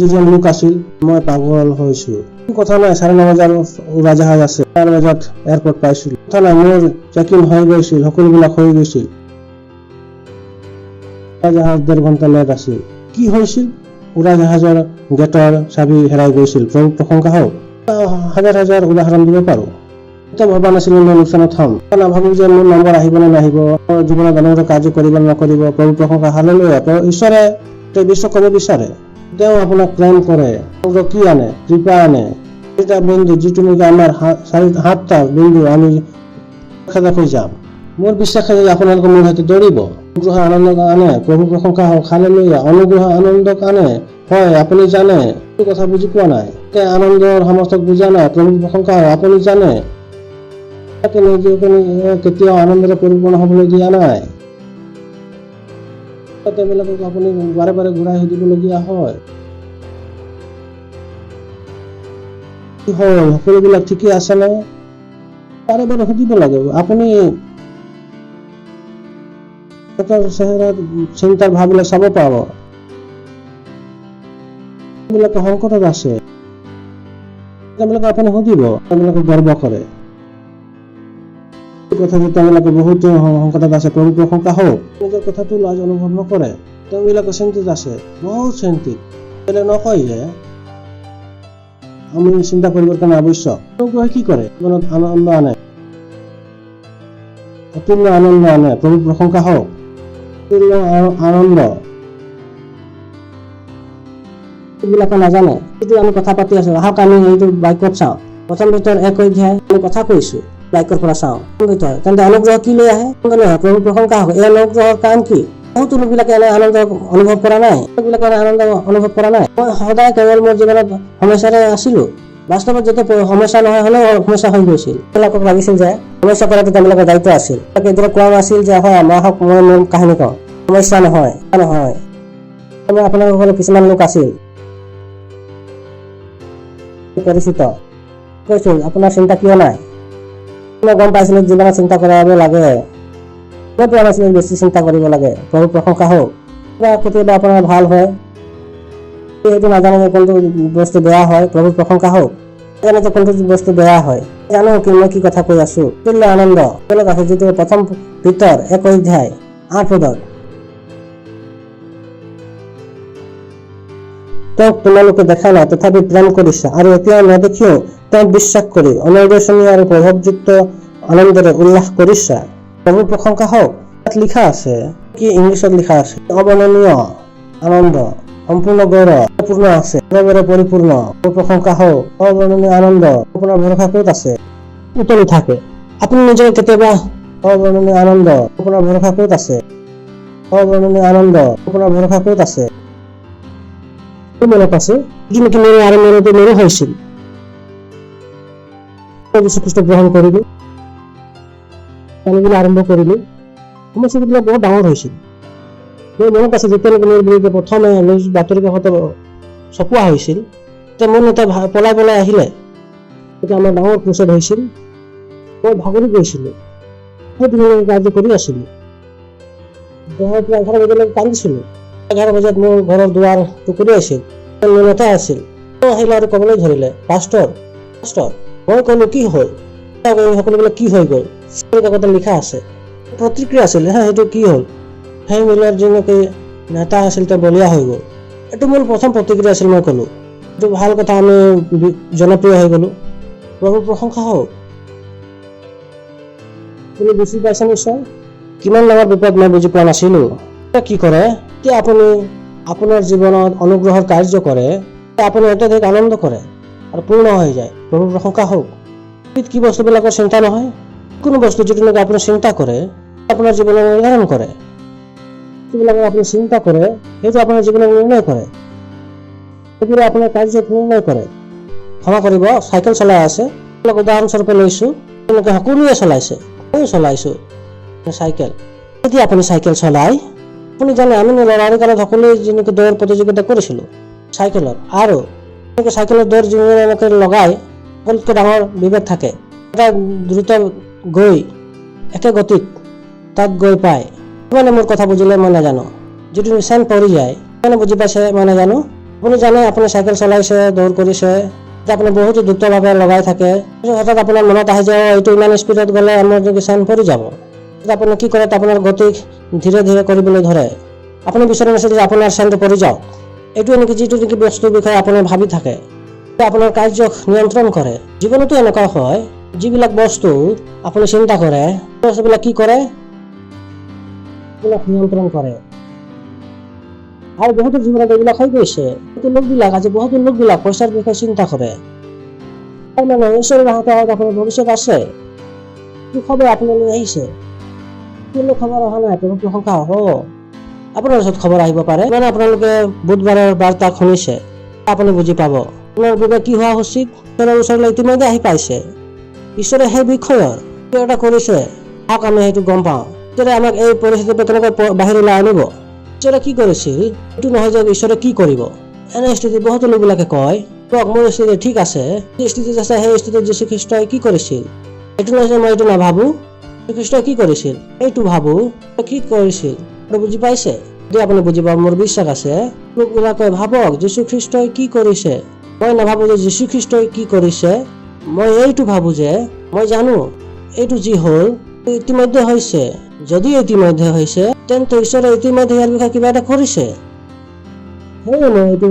যিজন লোক আছিল মই পাগল হৈছোঁ কথা নাই 9:30 বজাৰ উৰাজাহাজ আছে 4 বজাত এয়াৰপৰ্ট পাইছিলোঁ কথা নাই মোৰ চেকিং হৈ গৈছিল সকলোবিলাক হৈ গৈছিল উৰাজাহাজ 1.5 ঘণ্টা লেট আছিল কি হৈছিল উৰাজাহাজৰ গেটৰ চাবি হেৰাই গৈছিল প্ৰভু প্ৰশংসা হওক হাজাৰ উদাহৰণ দিব পাৰোঁ এতিয়া ভবা নাছিলোঁ মই লোকচানত হ'ম নাভাবোঁ যে মোৰ নম্বৰ আহিব নে নাহিব জীৱনত অনুৰোধ কাৰ্য কৰিব নে নকৰিব প্ৰভু প্ৰশংসা হালেলুয়া ঈশ্বৰে বিশ্ব ক'ব বিচাৰে তেওঁ আপোনাক প্ৰেম কৰে কি আনে কৃপা আনে এটা বিন্দু যিটো নেকি আমাৰ 7টা বিন্দু আমি হৈ যাম মোৰ বিশ্বাস আছে আপোনালোকে মোৰ সৈতে দৌৰিব অনুগ্ৰহ আনন্দ আনে প্ৰভু প্ৰশংসা হওক হালেলুয়া অনুগ্ৰহ আনন্দক আনে হয় আপুনি জানে এইটো কথা বুজি পোৱা নাই আনন্দৰ সমস্তক বুজা নাই প্ৰভু প্ৰশংসা হওক আপুনি জানে কেতিয়াও আনন্দৰে পৰিপূৰ্ণ হ'বলৈ দিয়া নাই তেওঁবিলাকক আপুনি বাৰে বাৰে ঘূৰাই দিবলগীয়া হয় কি হ'ল সকলোবিলাক ঠিকেই আছেনে বাৰে বাৰে সুধিব লাগে। আপুনি চেহেৰাত চিন্তাৰ ভাৱবিলাক চাব পাব। এইবিলাকে সংকটত আছে, তেওঁলোকে আপুনি সুধিব, তেওঁলোকে গৰ্ব কৰে। কথাটো তেওঁলোকে বহুত সংকটত আছে, প্ৰভু প্ৰশংসা হওক। নিজৰ কথাটো লাজ অনুভৱ নকৰে, তেওঁবিলাকে চিন্তিত আছে, বহুত চিন্তিত। নকয় যে আমি চিন্তা কৰিবৰ কাৰণে আৱশ্যক। তেওঁলোকে কি কৰে? মনত আনন্দ আনে, অতুল্য আনন্দ আনে। প্ৰভু প্ৰশংসা হওক। অতুল্য আনন্দ এইবিলাকে নাজানে। কিন্তু আমি কথা পাতি আছো, আহক আমি এইটো বাক্যত চাওঁ। প্ৰথম ভিতৰত 1 অধ্যায় আমি কথা কৈছো, বাক্যৰ পৰা চাওঁ। তেন্তে অনুগ্ৰহ কি লৈ আহে? প্ৰভু প্ৰশংসা হওক। এই অনুগ্ৰহৰ কাম কি? বহুতো লোকবিলাকে এনে আনন্দ অনুভৱ কৰা নাই, লোকবিলাকে আনন্দ অনুভৱ কৰা নাই। মই সদায় কেৱল মোৰ জীৱনত সমস্যাৰে আছিলো। বাস্তৱত যেতিয়া সমস্যা নহয় হলেও সমস্যা হৈ গৈছিল। তেওঁলোকক লাগিছিল যে সমস্যা কৰাটো তেওঁলোকৰ দায়িত্ব আছিল। এতিয়া কোৱা নাছিল যে হয় মই মোৰ কাহিনী কওঁ, সমস্যা নহয় নহয়। আপোনালোকৰ কিছুমান লোক আছিল পৰিচিত, কৈছিল আপোনাৰ চিন্তা কিয় নাই? মই গম পাইছিলো জীৱনত চিন্তা কৰাব লাগে। মই পোৱা নাছিলো বেছি চিন্তা কৰিব লাগে। প্ৰভু প্ৰশংসা হওক। কেতিয়াবা আপোনাৰ ভাল হয়, সেইটো নাজানো যে কোনটো বস্তু বেয়া হয়। প্ৰভু প্ৰশংসা হওক। জানো যে কোনটো বস্তু বেয়া হয়, জানো কি মই কি কথা কৈ আছো। তুল্য আনন্দ তেওঁলোক আছে, যিটো প্ৰথম ভিতৰ 1 অধ্যায় 8 পদত। তেওঁক তোমালোকে দেখা নাই, তথাপি প্ৰেম কৰিছা, আৰু এতিয়া নেদেখিও তেওঁক বিশ্বাস কৰি অনিৰ্বচনীয় আৰু প্ৰভাৱযুক্ত আনন্দৰে উল্লাস কৰিছা। প্ৰভু প্ৰশংসা হওক। তাত লিখা আছে, কি ইংলিছত লিখা আছে, অবৰ্ণনীয় আনন্দ, সম্পূৰ্ণ গৌৰৱপূৰ্ণ আছে, পৰিপূৰ্ণ। প্ৰশংসা হওক। অবৰ্ণনীয় আনন্দ। আপোনাৰ ভৰসা ক'ত আছে? উতলি থাকে। আপুনি নিজে কেতিয়াবা অবৰ্ণনীয় আনন্দ, আপোনাৰ ভৰসা ক'ত আছে? অবৰ্ণনীয় আনন্দ, আপোনাৰ ভৰসা ক'ত আছে? মনত আছে কিন্তু মোৰ আৰু মোৰো হৈছিল। যীশু খ্ৰীষ্ট গ্ৰহণ কৰিলো, আৰম্ভ কৰিলো। সমস্যাবিলাক বহুত ডাঙৰ হৈছিল। মোৰ মনত আছে যেতিয়ালৈকে মোৰ বিৰুদ্ধে প্ৰথমে বাতৰি কাকত ছপোৱা হৈছিল, তেতিয়া মোৰ নেতা পলাই আহিলে। তেতিয়া আমাৰ ডাঙৰ ক্ৰুচেড হৈছিল। মই ভাগৰি গৈছিলো, সেইটো কাৰ্য কৰি আছিলো। 10 পৰা 11 বজালৈকে কান্দিছিলো। 11 বজাত মোৰ ঘৰৰ দুৱাৰ টুকুৰি আছিল। মোৰ নেতা আছিল, আহিলে আৰু ক'বলৈ ধৰিলে, পাষ্টৰ মই ক'লো কি হ'ল? সকলোবিলাক কি হৈ গ'ল? কাকতত লিখা আছে, প্ৰতিক্ৰিয়া আছিল। সেইটো কি হ'ল? সেই মিলৰ যেনেকৈ নেতা আছিল তেওঁ বলীয়া হৈ গ'ল। এইটো মোৰ প্ৰথম প্ৰতিক্ৰিয়া আছিল। মই ক'লো এইটো ভাল কথা, আমি জনপ্ৰিয় হৈ গ'লো। প্ৰভু প্ৰশংসা হওক। আপুনি বুজি পাইছে নিশ্চয়? কিমান ডাঙৰ বিপদ মই বুজি পোৱা নাছিলো। কি কৰে? এতিয়া আপুনি আপোনাৰ জীৱনত অনুগ্ৰহৰ কাৰ্য কৰে, আপুনি অত্যাধিক আনন্দ কৰে আৰু পূৰ্ণ হৈ যায়। প্ৰভু প্ৰশংসা হওক। কি বস্তুবিলাকৰ চিন্তা নহয়, কোনো বস্তু যিটো নেকি আপুনি চিন্তা কৰে আপোনাৰ জীৱনত নিৰ্ধাৰণ কৰে। যিবিলাকৰ আপুনি চিন্তা কৰে সেইটো আপোনাৰ জীৱনত নিৰ্ণয় কৰে, সেইবোৰে আপোনাৰ কাৰ্যত নিৰ্ণয় কৰে। ক্ষমা কৰিব, চাইকেল চলাই আছে, উদাহৰণস্বৰূপে লৈছো, তেওঁলোকে সকলোৱে চলাইছে, ময়ো চলাইছো চাইকেল। এতিয়া আপুনি চাইকেল চলাই, আপুনি জানে আমি ল'ৰালি কালত সকলোৱে যেনেকৈ দৌৰ প্ৰতিযোগিতা কৰিছিলো চাইকেলৰ, আৰু চাইকেলৰ দৌৰ যেনেকৈ লগাই সকলোতকৈ ডাঙৰ বিভেদ থাকে। এটা দ্ৰুত গৈ একে গতিত তাত গৈ পায়। মানে মোৰ কথা বুজিলে মই নাজানো, যিটো নিচান পৰি যায় মানে বুজি পাইছে মই নাজানো। আপুনি জানে আপুনি চাইকেল চলাইছে, দৌৰ কৰিছে, আপুনি বহুত দ্ৰুতভাৱে লগাই থাকে, হঠাৎ আপোনাৰ মনত আহি যায় এইটো ইমান স্পীডত গ'লে আমাৰ যদি চাইন পৰি যাব। আপুনি কি কৰে? আপোনাৰ গতি ধীৰে ধীৰে কৰিবলৈ ধৰে। আপুনি বিচৰা নাছিল যে আপোনাৰ চাইনটো পৰি যাওক। এইটো নেকি যিটো নেকি বস্তুৰ বিষয়ে আপুনি ভাবি থাকে, আপোনাৰ কাৰ্যক নিয়ন্ত্ৰণ কৰে। জীৱনতো এনেকুৱা হয়, যিবিলাক বস্তু আপুনি চিন্তা কৰে বস্তুবিলাক কি কৰে? নিয়ন্ত্ৰণ কৰে। আৰু বহুতো জীৱনত এইবিলাক হৈ গৈছে। বহুতো লোকবিলাক পইচাৰ বিষয়ে চিন্তা কৰে। ঈশ্বৰৰ হাতত আপোনাৰ ভৱিষ্যত আছে। কি খবৰ আপোনালৈ আহিছে? খবৰ অহা নাই। প্ৰভু প্ৰশংসা হওক। আপোনাৰ ওচৰত খবৰ আহিব পাৰে, মানে আপোনালোকে বুধবাৰৰ বাৰ্তা শুনিছে, আপুনি বুজি পাব আপোনাৰ বাবে কি হোৱা উচিত। ঈশ্বৰৰ ওচৰলৈ ইতিমধ্যে আহি পাইছে। ঈশ্বৰে সেই বিষয়ৰ কিবা এটা কৰিছে, আহক আমি সেইটো গম পাওঁ। ঈশ্বৰে আমাক এই পৰিস্থিতিৰ পৰা কেনেকৈ বাহিৰলৈ আনিব, ঈশ্বৰে কি কৰিছিল, এইটো নহয় যে ঈশ্বৰে কি কৰিব। এনে স্থিতিত বহুতো লোকবিলাকে কয় মোৰ স্থিতি ঠিক আছে, যি স্থিতিত আছে সেই স্থিতিত যীশু খ্ৰীষ্টই কি কৰিছিল, এইটো নহয় যে মই এইটো নাভাবো। খ্ৰীষ্টই কি কৰিছিল এইটো ভাবো, কি কৰিছিল বুজি পাইছে? যদি আপুনি বুজি পাব, মোৰ বিশ্বাস আছে লোকবিলাকে ভাবক যীশু খ্ৰীষ্টই কি কৰিছে। মই নাভাবো যে যীশু খ্ৰীষ্টই কি কৰিছে, মই এইটো ভাবো যে মই জানো এইটো যি হ'ল ইতিমধ্যে হৈছে। যদি ইতিমধ্যে হৈছে তেন্তে ঈশ্বৰে ইতিমধ্যে ইয়াৰ বিষয়ে কিবা এটা কৰিছে। সেয়ে মই এইটো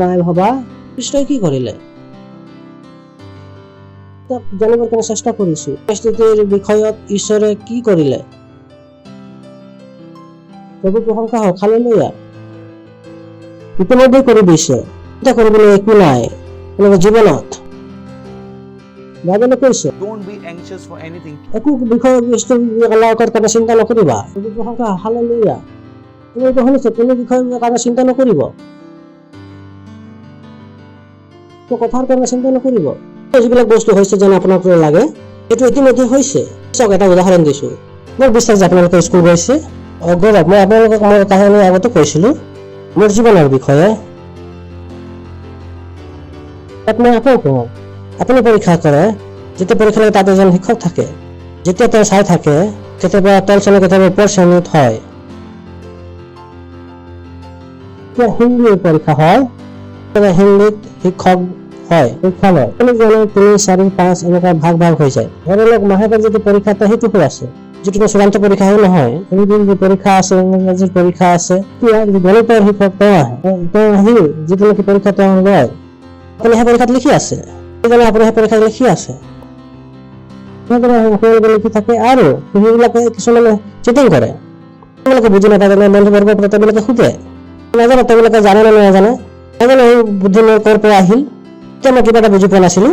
নাই ভবা খ্ৰীষ্টই কি কৰিলে জানিবৰ কাৰণে চেষ্টা কৰিছো। পৰিস্থিতিৰ বিষয়ত ঈশ্বৰে কি কৰিলে। প্ৰভু প্ৰশংসা হওক, হালেলুয়া। ইতিমধ্যে কৰি দিছে, চিন্তা কৰিবলৈ একো নাই আপোনাৰ জীৱনত। বাইবেলে কৈছে Don't be anxious for anything. একো বিষয়বস্তুৰ কাৰণে চিন্তা নকৰিবা। প্ৰভু প্ৰশংসা, হালেলুয়া। তুমি এইটো শুনিছে, কোনো বিষয়ৰ কাৰণে চিন্তা নকৰিব, কথাৰ কাৰণে চিন্তা নকৰিব। যিবিলাক বস্তু হৈছে যেন আপোনাক লাগে এইটো ইতিমধ্যে হৈছে। চাওক, এটা উদাহৰণ দিছো। মোৰ বিশ্বাস যে আপোনালোকে স্কুল গৈছে। গৌৰৱ, মই আপোনালোকক মোৰ কাহিনী আগতে কৈছিলো মোৰ জীৱনৰ বিষয়ে। মই আকৌ কওঁ, আপুনি পৰীক্ষা কৰে, যেতিয়া পৰীক্ষা লাগে তাত এজন শিক্ষক থাকে। যেতিয়া তেওঁ চাই থাকে, কেতিয়াবা তল শ্ৰেণী কেতিয়াবা ওপৰ শ্ৰেণীত হয়। হিন্দীৰ পৰীক্ষা হয়, হিন্দীত শিক্ষক হয়, পৰীক্ষা লয়। 3, 4, 5 এনেকুৱা ভাগ ভাগ হৈ যায়। ধৰি লওক মাহেকৰ যিটো পৰীক্ষা সেইটো হৈ আছে, যিটো চূড়ান্ত পৰীক্ষা সেই নহয়। যি পৰীক্ষা আছে, ইংৰাজীৰ পৰীক্ষা আছে, গণিতৰ শিক্ষক তেওঁ আহে, তেওঁ আহি যিটো নেকি পৰীক্ষা তেওঁ লয়, আপুনি সেই পৰীক্ষাত লিখি আছে, আপুনি সেই পৰীক্ষাত লিখি আছে, লিখি থাকে। আৰু সেইবিলাকে কিছুমানে চিটিং কৰে, তেওঁলোকে বুজি নাপায়। বন্ধুবৰ্গৰ পৰা তেওঁলোকে সোধে, নাজানে, তেওঁলোকে জানে নে নাজানে, নাজানে এই বুদ্ধি মোৰ ক'ৰ পৰা আহিল। এতিয়া মই কিবা এটা বুজি পোৱা নাছিলো,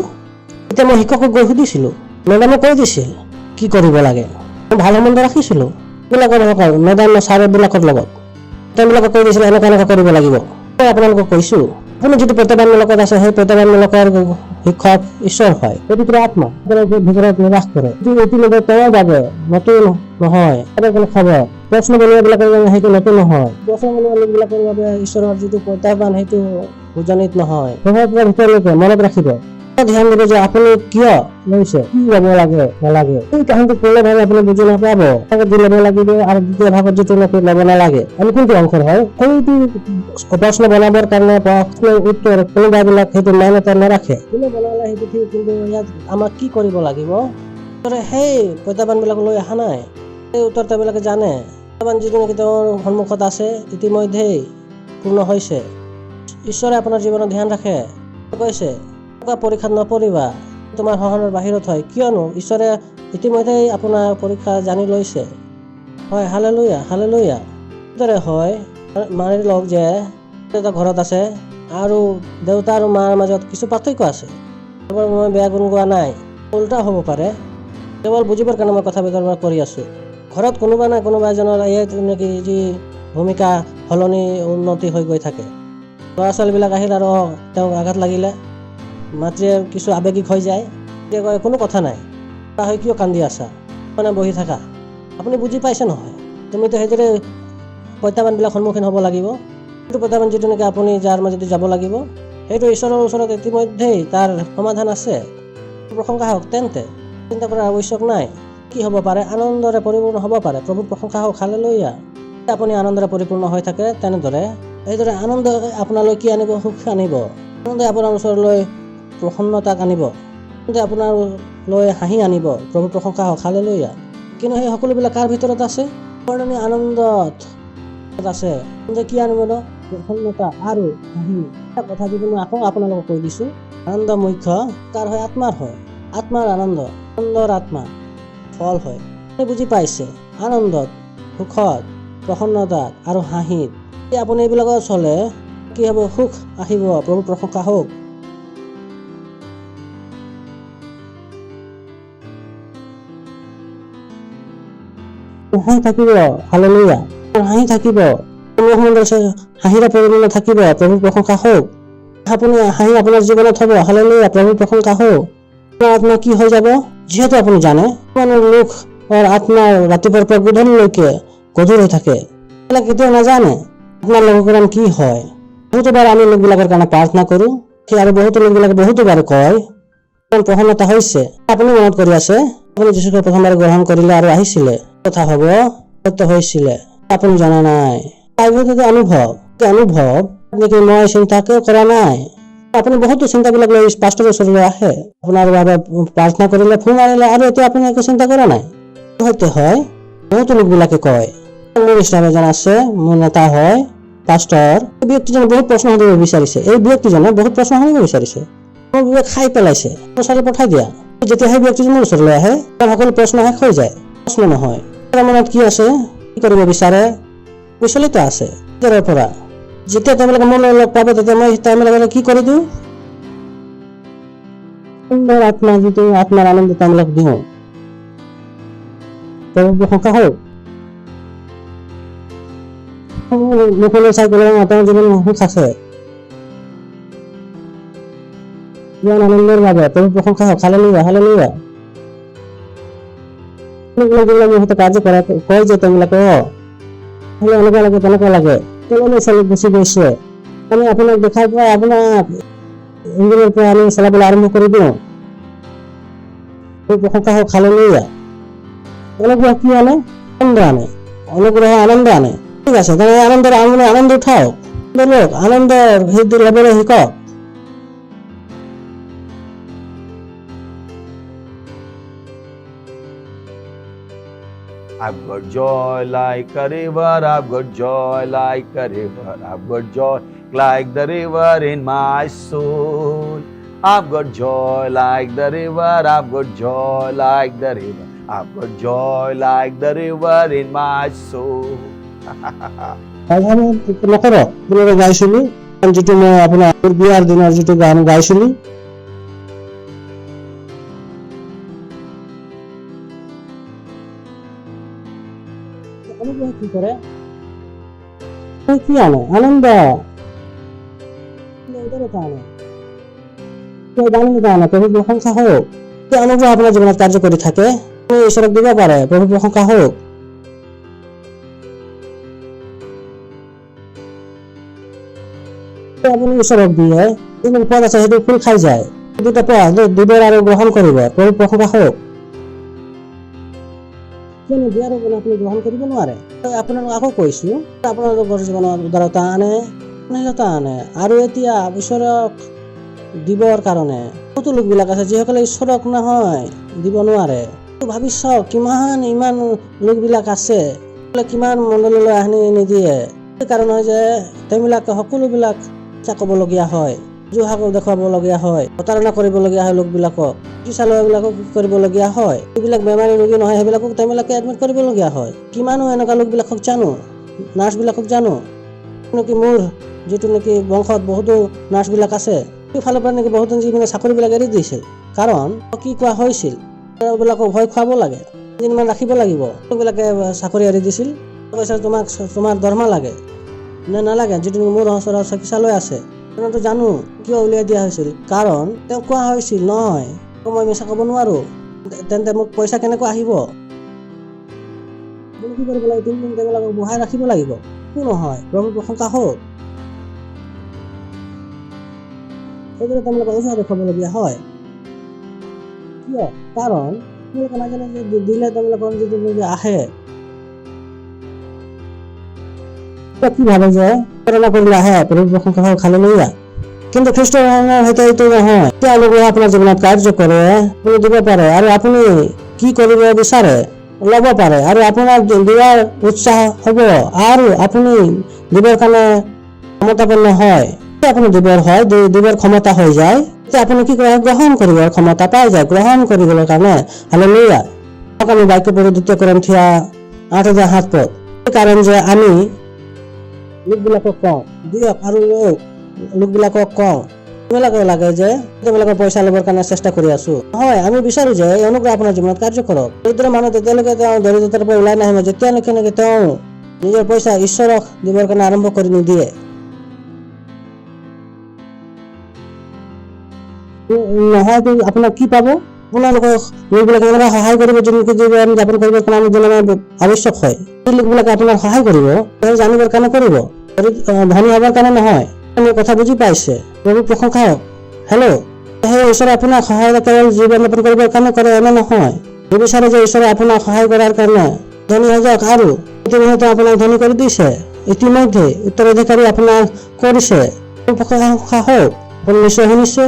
এতিয়া মই শিক্ষকক গৈ সুধিছিলো, মেডামে কৈ দিছিল কি কৰিব লাগে। মই ভাল সম্বন্ধ ৰাখিছিলো এইবিলাকৰ মেডাম ছাৰবিলাকৰ লগত, তেওঁবিলাকে কৈ দিছিলে এনেকুৱা এনেকুৱা কৰিব লাগিব। মই আপোনালোকক কৈছো, আপুনি যিটো প্ৰত্যাহ্বানমূলকত আছে সেই প্ৰত্যাহ্বানমূলকৰ শিক্ষক ঈশ্বৰ হয়, পবিত্ৰ আত্মা ভিতৰত নিবাস কৰে। ইতিমধ্যে তেওঁ বাবে নতুন নহয় কোনো খবৰ। প্ৰশ্ন বনোৱাবিলাকৰ বাবে সেইটো নতুন নহয়, প্ৰশ্ন বনোৱা লোকবিলাকৰ বাবে ঈশ্বৰৰ যিটো প্ৰত্যাহ্বান সেইটো উজনিত নহয়। ভিতৰলৈকে মনত ৰাখিব, ধ্যান দিব যে আপুনি কিয় লৈছে, কি ল'ব লাগে নালাগে। এই কাহিনীটো পূৰ্ণভাৱে আপুনি বুজি নাপাব। দি ল'ব লাগিব আৰু দ্বিতীয় ভাগত যিটো ল'ব নালাগে, আমি কোনটো অংশৰ হয় সেইটো প্ৰশ্ন বনাবৰ কাৰণে প্ৰশ্নৰ উত্তৰ কোনোবাবিলাক সেইটো মান্যতা নাৰাখে। কোনে বনালে সেইটো ঠিক, কিন্তু ইয়াত আমাক কি কৰিব লাগিব, সেই প্ৰত্যাহ্বানবিলাক লৈ অহা নাই। সেই উত্তৰ তেওঁবিলাকে জানে, প্ৰত্যাহ্বান যিটো নেকি তেওঁৰ সন্মুখত আছে ইতিমধ্যেই পূৰ্ণ হৈছে। ঈশ্বৰে আপোনাৰ জীৱনত ধ্যান ৰাখে। কৈছে পৰীক্ষাত নপৰিবা, তোমাৰ সহনৰ বাহিৰত হয়, কিয়নো ঈশ্বৰে ইতিমধ্যেই আপোনাৰ পৰীক্ষা জানি লৈছে। হয়, হালেলুয়া, হালেলুয়া। দৰে হয়, মানি লওক যে এটা ঘৰত আছে আৰু দেউতা আৰু মাৰ মাজত কিছু পাৰ্থক্য আছে। মই বেয়া গুণ গোৱা নাই, উল্টা হ'ব পাৰে, কেৱল বুজিবৰ কাৰণে মই কথা বতৰা কৰি আছো। ঘৰত কোনোবা নাই কোনোবা এজনৰ নেকি যি ভূমিকা সলনি উন্নতি হৈ গৈ থাকে। ল'ৰা ছোৱালীবিলাক আহিল আৰু তেওঁক আঘাত লাগিলে, মাতৃয়ে কিছু আৱেগিক হৈ যায়, তেতিয়া কয় কোনো কথা নাই, হয় কিয় কান্দি আছা, মানে বহি থাকা। আপুনি বুজি পাইছে নহয়, তুমিতো সেইদৰে প্ৰত্যাহ্বানবিলাক সন্মুখীন হ'ব লাগিব। সেইটো প্ৰত্যাহ্বান যিটো নেকি আপুনি যাৰ মাজেদি যাব লাগিব, সেইটো ঈশ্বৰৰ ওচৰত ইতিমধ্যেই তাৰ সমাধান আছে। প্ৰশংসা হওক, তেন্তে চিন্তা কৰাৰ আৱশ্যক নাই। কি হ'ব পাৰে, আনন্দৰে পৰিপূৰ্ণ হ'ব পাৰে। প্ৰভুৰ প্ৰশংসা হওক, হালেলুয়া। আপুনি আনন্দৰে পৰিপূৰ্ণ হৈ থাকে, তেনেদৰে এইদৰে আনন্দ আপোনালৈ কি আনিব, সুখ আনিব। আনন্দে আপোনাৰ ওচৰলৈ প্ৰসন্নতাক আনিব, আপোনাৰ লৈ হাঁহি আনিব। প্ৰভু প্ৰশংসা হওক, হালেলুয়া। কিন্তু সেই সকলোবিলাক কাৰ ভিতৰত আছে, বৰ্ণনীয় আনন্দত আছে। কি আনিব ন, প্ৰসন্নতা আৰু হাঁহি। এটা কথা যদি মই আকৌ আপোনালোকক কৈ দিছো, আনন্দ মুখ্য কাৰ হয়, আত্মাৰ হয়। আত্মাৰ আনন্দ, আনন্দৰ আত্মা ফল হয়। বুজি পাইছে, আনন্দত, সুখত, প্ৰসন্নতাত আৰু হাঁহিত আপুনি এইবিলাকত চলে, কি হ'ব, সুখ আহিব। প্ৰভু প্ৰশংসা হওক। হাঁহি থাকিব, হালেলুয়া। হাঁহি থাকিব, হাঁহিৰে পৰিপূৰ্ণ থাকিব। প্ৰভু প্ৰশংসা হওক। আপুনি হাঁহি আপোনাৰ জীৱনত হ'ব, হালেলুয়া। প্ৰভু প্ৰশংসা হওক। আপোনাৰ আত্মা কি হৈ যাব, যিহেতু আপুনি জানে লোকৰ আত্মা ৰাতিপুৱাৰ পৰা গধূলিলৈকে গধুৰ হৈ থাকে, এইবিলাক কেতিয়াও নাজানে আপোনাৰ লোককৰণ কি হয়। বহুতো বাৰ আমি লোকবিলাকৰ কাৰণে প্ৰাৰ্থনা কৰো, সেই আৰু বহুতো লোকবিলাকে বহুতো বাৰ কয় প্ৰসন্নতা হৈছে। আপুনি মনত কৰি আছে আপুনি যীশুকে প্ৰথমবাৰ গ্ৰহণ কৰিলে আৰু আহিছিলে, কথা হ'ব সত্য হৈছিলে, আপুনি জনা নাই। এইটো অনুভৱ নেকি মই চিন্তাকে কৰা নাই। আপুনি বহুতো চিন্তাবিলাক লৈ পাষ্টৰৰ ওচৰলৈ আহে, আপোনাৰ বাবে প্ৰাৰ্থনা কৰিলে, ফোন মাৰিলে, আৰু এতিয়া আপুনি একো চিন্তা কৰা নাই। সত্য হয়, বহুতো লোকবিলাকে কয়। মোৰ ইছলাম এজন আছে, মোৰ নেতা হয় পাষ্টৰ। এই ব্যক্তিজনে বহুত প্ৰশ্ন সুধিব বিচাৰিছে, মোৰ বিবেক খাই পেলাইছে, ওচৰলৈ পঠাই দিয়া। যেতিয়া সেই ব্যক্তিজন মোৰ ওচৰলৈ আহে, তাৰ সকলো প্ৰশ্ন শেষ হৈ যায়, প্ৰশ্ন নহয়। তাৰ মনত কি আছে, কি কৰিব বিচাৰে, বিচলিত আছে তেতিয়াৰ পৰা। যেতিয়া তেওঁলোকে মোৰ লগ পাব, তেতিয়া মই তেওঁলোকে কি কৰি দিওঁ, সুন্দৰ আত্মাৰ আনন্দ তেওঁলোকক দিওঁ। প্ৰশংসা হওক, মুখলৈ চাই গ'লে তেওঁৰ জীৱন সুখ আছে, ইমান আনন্দৰ বাবে প্ৰভু প্ৰশংসা হওক। Hallelujah, hallelujah. কাৰ্য কৰা কয় যে তেওঁলোকে এনেকুৱা লাগে, তেনেকুৱা লাগে, তেওঁলোকে গুচি গৈছে। আমি আপোনাক দেখাই পাই আপোনাক ইঞ্জিনৰ পৰা আমি চলাবলৈ আৰম্ভ কৰি দিওঁ। প্ৰশংসা হওক, হালেলুয়া। অনুগ্ৰহ কি আনে? আনন্দ আনে। অনুগ্ৰহ আনন্দ আনে। ঠিক আছে, তেনেহ'লে আনন্দ উঠাওক, আনন্দৰ হৃদয় ল'বলৈ শিকক। I've got joy like a river, I've got joy like a river, I've got joy like the river in my soul. I've got joy like the river, I've got joy like the river, I've got joy like the river in my soul. নকৰক, আপোনালোকে গাইছিলো, যিটো মই আপোনাৰ বিয়াৰ দিনৰ যিটো গান গাইছিলো, কি কৰে, কি আনে? আনন্দ আনে। প্ৰভু প্ৰশংসা হওক। অনুগ্ৰহ আপোনাৰ জীৱনত কাৰ্য কৰি থাকে, ঈশ্বৰক দিব পাৰে। প্ৰভু প্ৰশংসা হওক। আপুনি ঈশ্বৰক দিয়ে, যিমান পদ আছে সেইটো ফুল খাই যায়। দুটা পদ দিব আৰু গ্ৰহণ কৰিব। প্ৰভু প্ৰশংসা হওক। দিয়াৰ আপুনি গ্ৰহণ কৰিব নোৱাৰে। আপোনালোক আকৌ কৈছো, আপোনালোকৰ জীৱনত উদাৰতা আনে, স্নেহতা আনে। আৰু এতিয়া ঈশ্বৰক দিবৰ কাৰণে বহুতো লোকবিলাক আছে যিসকলে ঈশ্বৰক নহয় দিব নোৱাৰে। ভাবি চাওক, ইমান লোকবিলাক আছে, কিমান মণ্ডললৈ আনি নিদিয়ে। কাৰণ হয় যে তেওঁবিলাকে সকলোবিলাক ক'বলগীয়া হয়, জুহাক দেখুৱাবলগীয়া হয়, প্ৰতাৰণা কৰিবলগীয়া হয়, লোকবিলাকক চিকিৎসালয়বিলাকক কৰিবলগীয়া হয়। যিবিলাক বেমাৰী ৰোগী নহয় সেইবিলাকক তেওঁলোকে এডমিট কৰিবলগীয়া হয়। কিমানো এনেকুৱা লোকবিলাকক জানো, নাৰ্ছবিলাকক জানো, নেকি মোৰ যিটো নেকি বংশত বহুতো নাৰ্ছবিলাক আছে, সেইফালৰ পৰা নেকি বহুতো যিবিলাক চাকৰিবিলাক এৰি দিছিল। কাৰণ কি কোৱা হৈছিল, তেওঁবিলাকক ভয় খুৱাব লাগে, কেইদিনমান ৰাখিব লাগিব। সেইবিলাকে চাকৰি এৰি দিছিল, কৈছে তোমাৰ দৰমহা লাগে নে নালাগে, যিটো মোৰ ওচৰত চিকিৎসালয় আছে। তেওঁতো জানো কিয় উলিয়াই দিয়া হৈছিল, কাৰণ তেওঁ কোৱা হৈছিল নহয় মই মিছা ক'ব নোৱাৰো, তেন্তে মোক পইচা কেনেকৈ আহিব। কি কৰিব লাগে, 3 দিন তেওঁবিলাকক বহাই ৰাখিব লাগিব। একো নহয়, প্ৰভু প্ৰশংসা হওক। সেইদৰে তেওঁলোকক উৎসাহ দেখুৱাবলগীয়া হয়। কিয়? কাৰণ তেওঁলোকে নাজানে যে দিলে তেওঁলোকৰ যিটো আহে, কি ভাবে যে প্ৰেৰণা কৰিলে আহে, প্ৰভু প্ৰশংসা হওক, হালেলুয়া। কিন্তু খ্ৰীষ্টৰ সৈতে এইটো নহয়। তেওঁলোকে আপোনাৰ জীৱনত কাৰ্য কৰে, আপুনি দিব পাৰে, আৰু আপুনি কি কৰিব বিচাৰে ল'ব পাৰে, আৰু আপোনাৰ দিয়াৰ উৎসাহ হ'ব, আৰু আপুনি দিবৰ কাৰণে ক্ষমতাপন্ন হয়। আপুনি দিবৰ ক্ষমতা হৈ যায়, তেতিয়া আপুনি কি কৰে, গ্ৰহণ কৰিবৰ ক্ষমতা পাই যায়, গ্ৰহণ কৰিবলৈ কাৰণে। হালেলুয়া। আমি বাক্য পঢ়ো 2 কৰিন্থিয়া 8:7 পদ। কাৰণ যে আমি লোকবিলাকক কওঁ দিয়ক, আৰু লোকবিলাকক কওঁ তোমালোকে লাগে যে তোমালোকৰ পইচা ল'বৰ কাৰণে চেষ্টা কৰি আছো। হয়, আমি বিচাৰো যে এই অনুগ্ৰহ আপোনাৰ জীৱনত কাৰ্য কৰক। দৰিদ্ৰ মানুহ তেতিয়ালৈকে তেওঁ দৰিদ্ৰতাৰ পৰা ওলাই নাহিব যেতিয়ালৈকে নেকি তেওঁ নিজৰ পইচা ঈশ্বৰক দিবৰ কাৰণে আৰম্ভ কৰি নিদিয়ে। নহয়তো আপোনাক কি পাব, আপোনালোকে লোকবিলাকে এনেকুৱা সহায় কৰিব, যিটো জীৱন যাপন কৰিবৰ কাৰণে আমাৰ আৱশ্যক হয়। সেই লোকবিলাকে আপোনাক সহায় কৰিব, তেওঁ জানিবৰ কাৰণে কৰিব, ধনী হ'বৰ কাৰণে নহয়। মোৰ কথা বুজি পাইছে? প্ৰভু প্ৰশংসা হওক। হেল্ল', সেই ঈশ্বৰে আপোনাক সহায় কেৱল জীৱন যাপন কৰিবৰ কাৰণে কৰে, এনে নহয়। নিবিচাৰে যে ঈশ্বৰে আপোনাক সহায় কৰাৰ কাৰণে ধনী হৈ যাওক, আৰু তিনি হয়তো আপোনাক ধনী কৰি দিছে, ইতিমধ্যে উত্তৰাধিকাৰী আপোনাক কৰিছে। সাহস আপুনি নিশ্চয় শুনিছে।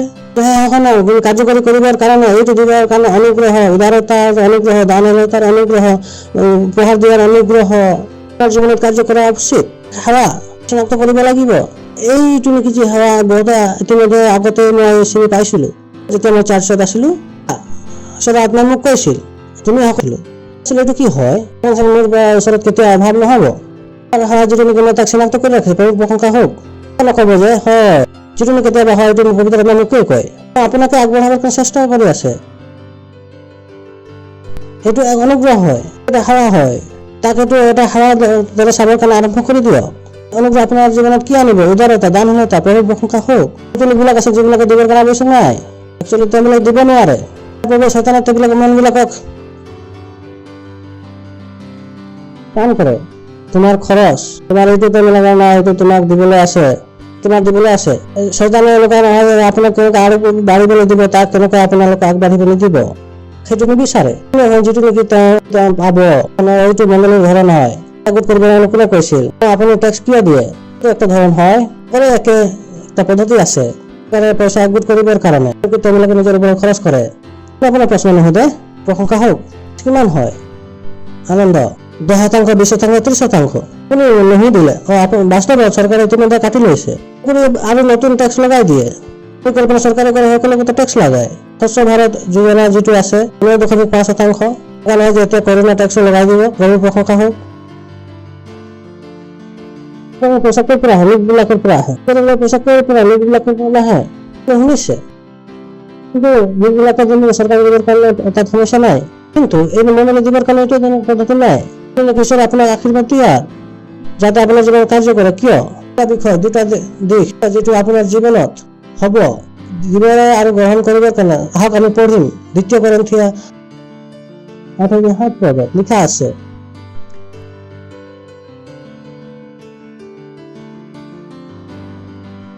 কাৰ্যকৰী কৰিবৰ কাৰণে, এইটো দিবৰ কাৰণে অনুগ্ৰহ, উদাৰতাৰ অনুগ্ৰহ, দানৱতাৰ অনুগ্ৰহ, উপহাৰ দিয়াৰ অনুগ্ৰহ জীৱনত কাৰ্য কৰা উচিত। সেৱা চিনাক্ত কৰিব লাগিব। এইটো নেকি যি সেৱা বহুতে ইতিমধ্যে আগতে মই চিনি পাইছিলো, যেতিয়া মই চাৰ্চত আছিলো। আত্মাই মোক কৈছিল তুমি সকলো এইটো কি হয়, মোৰ ওচৰত কেতিয়া অভাৱ নহব। যিটো নেকি মই তাক চিনাক্ত কৰি ৰাখিছো, প্ৰভু প্ৰশংসা হওক। নকব যে হয়, যিটো নেকি কেতিয়াবা হয়, এইটো পবিত্ৰ আত্মাই মোকে কয়, আপোনাকে আগবঢ়াবৰ কাৰণে চেষ্টা কৰি আছে। সেইটো এক অনুগ্ৰহ হয়, এটা সেৱা হয়। তাক এইটো এটা সেৱাৰ দৰে চাবৰ কাৰণে আৰম্ভ কৰি দিয়ক। অনুগ্ৰহ আপোনাৰ জীৱনত কি আনিব? উদাৰতা, দানহীনতা, প্ৰভু প্ৰশংসা হওক। বিলাক আছে যিবিলাকে দিবৰ কাৰণে আৱশ্যক নাই, একচুৱেলি তেওঁলোকে দিব নোৱাৰে। প্ৰভু শয়তানে তেওঁবিলাক মনবিলাকক কাম কৰে। তোমাৰ খৰচ, তোমাৰ এইটো তেওঁলোকে নাই, এইটো তোমাক দিবলৈ আছে, তোমাক দিবলৈ আছে। শয়তানে এনেকুৱা নহয় যে আপোনাক কেনেকৈ আৰু বাঢ়িবলৈ দিব, তাক কেনেকৈ আপোনালোকে আগবাঢ়িবলৈ দিব, সেইটো নিবিচাৰে। যিটো নেকি তেওঁ পাব, এইটো মণ্ডলীৰ ধৰণ হয়। গোট কৰিবলৈ কোনে কৈছিল? আপুনি টেক্স কিয় দিয়ে? এইটো একটা ধৰণ হয়, একে এটা পদ্ধতি আছে পইচা গোট কৰিবৰ কাৰণে। তেওঁলোকে নিজৰ ওপৰত খৰচ কৰে। আপোনাৰ প্ৰশ্ন নোসোধে, প্ৰশংসা হওক। কিমান হয় আনন্দ? 10%, 20%, 30%। আপুনি নুসুধিলে, বাস্তৱত চৰকাৰে ইতিমধ্যে কাটি লৈছে। আপুনি আৰু নতুন টেক্স লগাই দিয়ে। পৰিকল্পনা চৰকাৰে কৰে, সকলোকে টেক্স লগায়। স্বচ্ছ ভাৰত যোজনা যিটো আছে 9.5%, নহয় যে এতিয়া কৰোণা টেক্স লগাই দিব। প্ৰভু প্ৰশংসা হওক। পইচা ক'ৰ পৰা আহে? লোকবিলাকৰ পৰা আহে। পইচা ক'ৰ পৰা? লোকবিলাকৰ পৰা নাহে। শুনিছে? কিন্তু লোকবিলাকে চৰকাৰে দিবৰ কাৰণে তাত সমস্যা নাই, কিন্তু এই মণ্ডলী দিবৰ কাৰণে এইটো পদ্ধতি নাই। ঈশ্বৰে আপোনাক আশীৰ্বাদ দিয়া যাতে আপোনাৰ জীৱনত কাৰ্য কৰে। কিয়? এটা বিষয়, দুটা দিশ যিটো আপোনাৰ জীৱনত হ'ব দিবলৈ আৰু গ্ৰহণ কৰিবৰ কাৰণে। আহক আমি পঢ়িম 2 কৰিন্থিয়া 8:7 লিখা আছে।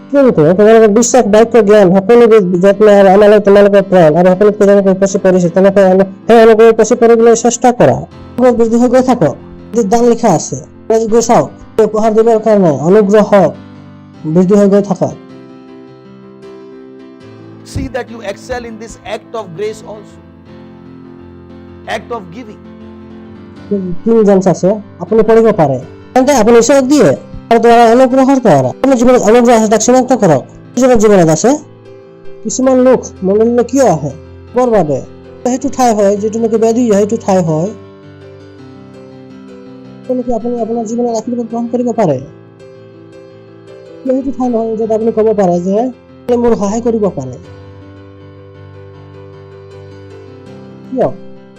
কিন্তু তোমালোকৰ বিশ্বাস, বাক্য, জ্ঞান সকলোবিধ যত্ন আৰু আমালৈ তোমালোকৰ প্ৰাণ আৰু সকলোতকৈ যেনেকৈ উপচি পৰিছে তেনেকৈ সেই অনুকৈ উপচি পৰিবলৈ চেষ্টা কৰা। বৃদ্ধি হৈ গৈ থাকক। দান লিখা আছে, গৈ চাওক। উপহাৰ দিবৰ কাৰণে অনুগ্ৰহ বৃদ্ধি হৈ গৈ থাকক। See that you excel in this act of grace also, act of giving. 3 James আছে, আপুনি পঢ়িব পাৰে। তেন্তে আপুনি ঈশ্বৰক দিয়ে আৰু দ্বাৰা অনুগ্ৰহৰ দ্বাৰা আপোনাৰ জীৱনত অনুগ্ৰহ আছে, তাক চিনাক্ত কৰক। কিছুমান জীৱনত আছে, কিছুমান লোক মণ্ডলীলৈ কিয় আহে? বৰ বাবে সেইটো ঠাই হয়, যিটো নেকি ব্যাধি সেইটো ঠাই হয়। তেনেকৈ আপুনি আপোনাৰ জীৱনত আশীৰ্বাদ গ্ৰহণ কৰিব পাৰে। সেইটো ঠাই নহয় য'ত আপুনি ক'ব পাৰে যে মোৰ সহায় কৰিব পাৰে। কিয়?